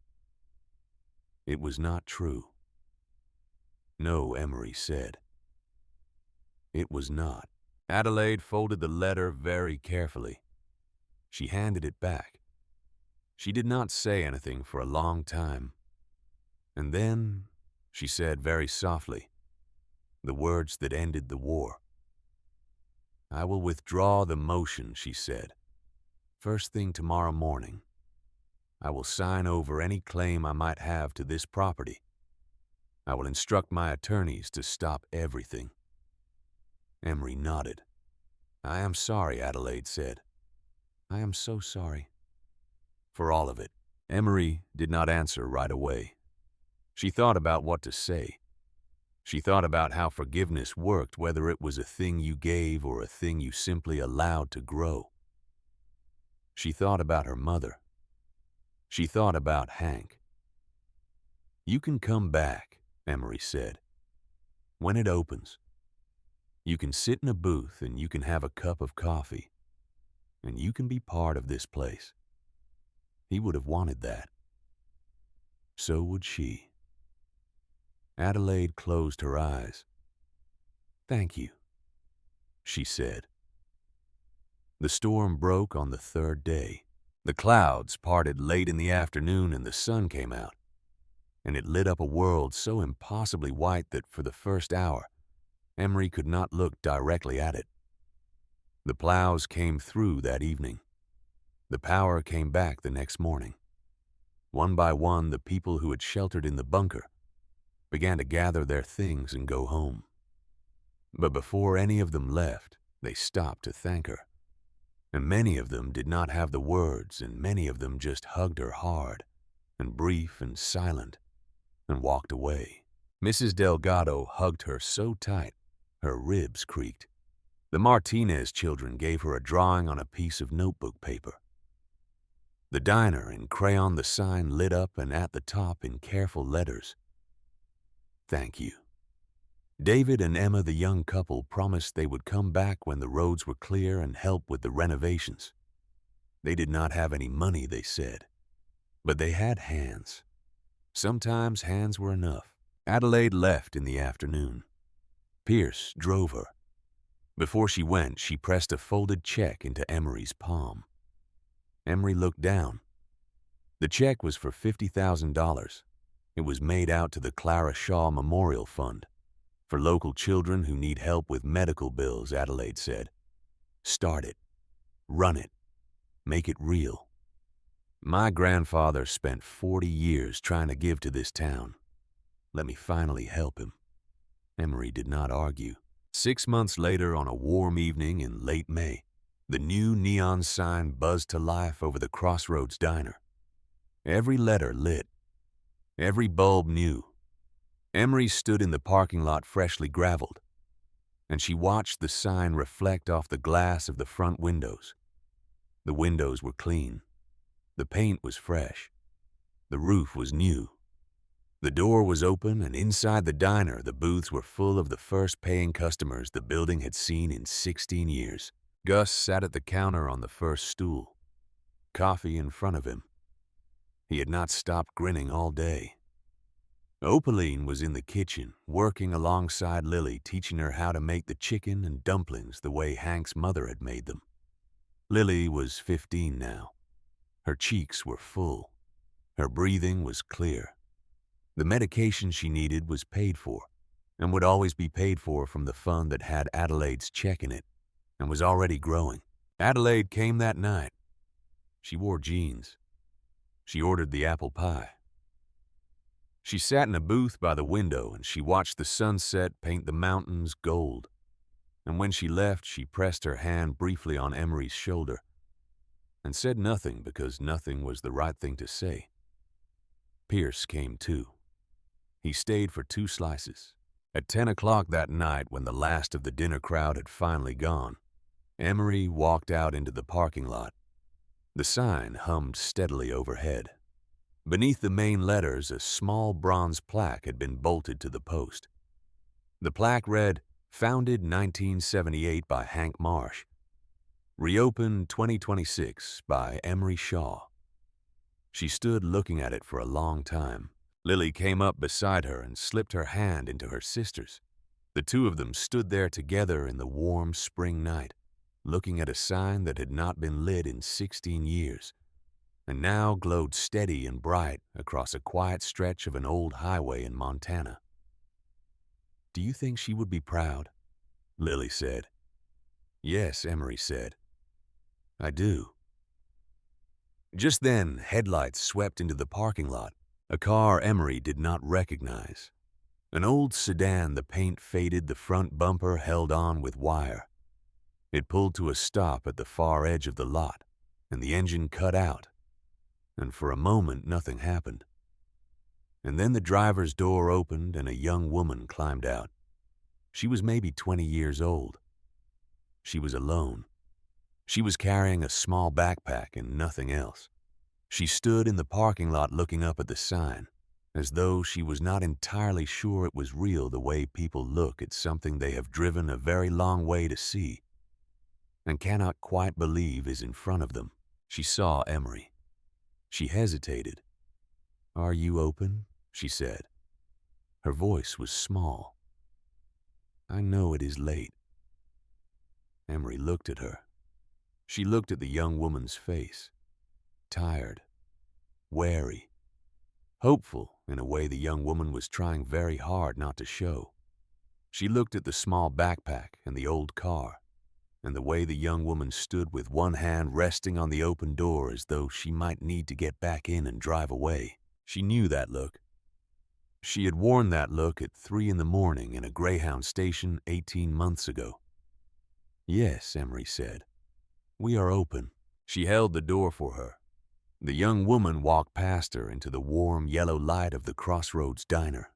It was not true. No, Emery said. It was not. Adelaide folded the letter very carefully. She handed it back. She did not say anything for a long time. And then she said very softly, the words that ended the war. I will withdraw the motion, she said. First thing tomorrow morning. I will sign over any claim I might have to this property. I will instruct my attorneys to stop everything." Emery nodded. "I am sorry," Adelaide said. "I am so sorry." "For all of it." Emery did not answer right away. She thought about what to say. She thought about how forgiveness worked, whether it was a thing you gave or a thing you simply allowed to grow. She thought about her mother. She thought about Hank. "You can come back," Emery said, "when it opens. You can sit in a booth and you can have a cup of coffee, and you can be part of this place." He would have wanted that. So would she. Adelaide closed her eyes. "Thank you," she said. The storm broke on the third day. The clouds parted late in the afternoon and the sun came out, and it lit up a world so impossibly white that for the first hour, Emery could not look directly at it. The plows came through that evening. The power came back the next morning. One by one, the people who had sheltered in the bunker began to gather their things and go home. But before any of them left, they stopped to thank her. And many of them did not have the words, and many of them just hugged her hard and brief and silent and walked away. Mrs. Delgado hugged her so tight, her ribs creaked. The Martinez children gave her a drawing on a piece of notebook paper. The diner in crayon, the sign lit up, and at the top in careful letters, "Thank you." David and Emma, the young couple, promised they would come back when the roads were clear and help with the renovations. They did not have any money, they said, but they had hands. Sometimes hands were enough. Adelaide left in the afternoon. Pierce drove her. Before she went, she pressed a folded check into Emery's palm. Emery looked down. The check was for $50,000. It was made out to the Clara Shaw Memorial Fund. "For local children who need help with medical bills," Adelaide said. "Start it. Run it. Make it real. My grandfather spent 40 years trying to give to this town. Let me finally help him." Emery did not argue. 6 months later, on a warm evening in late May, the new neon sign buzzed to life over the Crossroads Diner. Every letter lit. Every bulb new. Emery stood in the parking lot freshly graveled, and she watched the sign reflect off the glass of the front windows. The windows were clean. The paint was fresh. The roof was new. The door was open, and inside the diner, the booths were full of the first paying customers the building had seen in 16 years. Gus sat at the counter on the first stool, coffee in front of him. He had not stopped grinning all day. Opaline was in the kitchen, working alongside Lily, teaching her how to make the chicken and dumplings the way Hank's mother had made them. Lily was 15 now. Her cheeks were full. Her breathing was clear. The medication she needed was paid for, and would always be paid for from the fund that had Adelaide's check in it, and was already growing. Adelaide came that night. She wore jeans. She ordered the apple pie. She sat in a booth by the window, and she watched the sunset paint the mountains gold. And when she left, she pressed her hand briefly on Emery's shoulder and said nothing, because nothing was the right thing to say. Pierce came too. He stayed for 2 slices. At 10 o'clock that night, when the last of the dinner crowd had finally gone, Emery walked out into the parking lot. The sign hummed steadily overhead. Beneath the main letters, a small bronze plaque had been bolted to the post. The plaque read, "Founded 1978 by Hank Marsh. Reopened 2026 by Emery Shaw." She stood looking at it for a long time. Lily came up beside her and slipped her hand into her sister's. The two of them stood there together in the warm spring night, looking at a sign that had not been lit in 16 years. And now glowed steady and bright across a quiet stretch of an old highway in Montana. "Do you think she would be proud?" Lily said. "Yes," Emery said. "I do." Just then, headlights swept into the parking lot, a car Emery did not recognize. An old sedan, the paint faded, the front bumper held on with wire. It pulled to a stop at the far edge of the lot, and the engine cut out, and for a moment nothing happened. And then the driver's door opened and a young woman climbed out. She was maybe 20 years old. She was alone. She was carrying a small backpack and nothing else. She stood in the parking lot looking up at the sign, as though she was not entirely sure it was real the way people look at something they have driven a very long way to see and cannot quite believe is in front of them. She saw Emery. She hesitated. "Are you open?" she said. Her voice was small. "I know it is late." Emery looked at her. She looked at the young woman's face. Tired, wary, hopeful in a way the young woman was trying very hard not to show. She looked at the small backpack and the old car, and the way the young woman stood with one hand resting on the open door as though she might need to get back in and drive away. She knew that look. She had worn that look at 3 in the morning in a Greyhound station 18 months ago. "Yes," Emery said. "We are open." She held the door for her. The young woman walked past her into the warm yellow light of the Crossroads diner.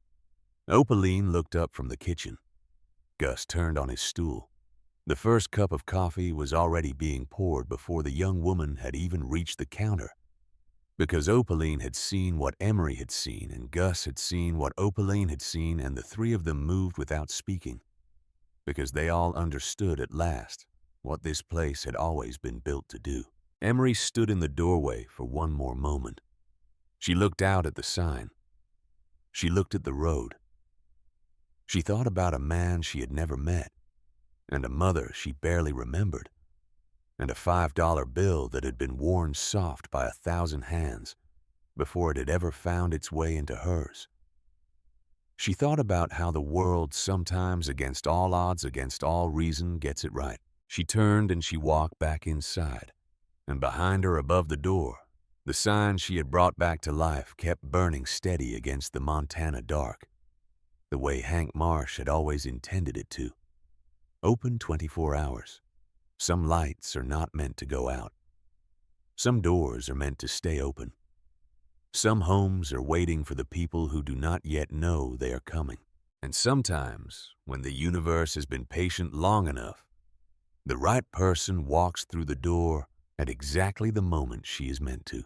Opaline looked up from the kitchen. Gus turned on his stool. The first cup of coffee was already being poured before the young woman had even reached the counter. Because Opaline had seen what Emery had seen, and Gus had seen what Opaline had seen, and the three of them moved without speaking. Because they all understood at last what this place had always been built to do. Emery stood in the doorway for one more moment. She looked out at the sign. She looked at the road. She thought about a man she had never met, and a mother she barely remembered, and a $5 bill that had been worn soft by 1,000 hands before it had ever found its way into hers. She thought about how the world sometimes, against all odds, against all reason, gets it right. She turned and she walked back inside, and behind her above the door, the sign she had brought back to life kept burning steady against the Montana dark, the way Hank Marsh had always intended it to. Open 24 hours. Some lights are not meant to go out. Some doors are meant to stay open. Some homes are waiting for the people who do not yet know they are coming. And sometimes, when the universe has been patient long enough, the right person walks through the door at exactly the moment she is meant to.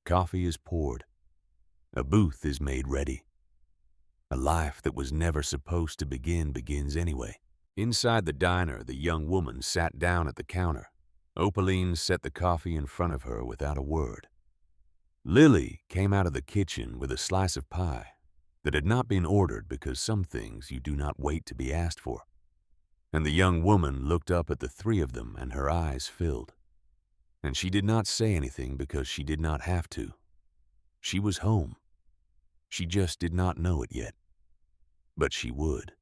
Coffee is poured. A booth is made ready. A life that was never supposed to begin begins anyway. Inside the diner, the young woman sat down at the counter. Opaline set the coffee in front of her without a word. Lily came out of the kitchen with a slice of pie that had not been ordered because some things you do not wait to be asked for. And the young woman looked up at the three of them and her eyes filled. And she did not say anything because she did not have to. She was home. She just did not know it yet. But she would.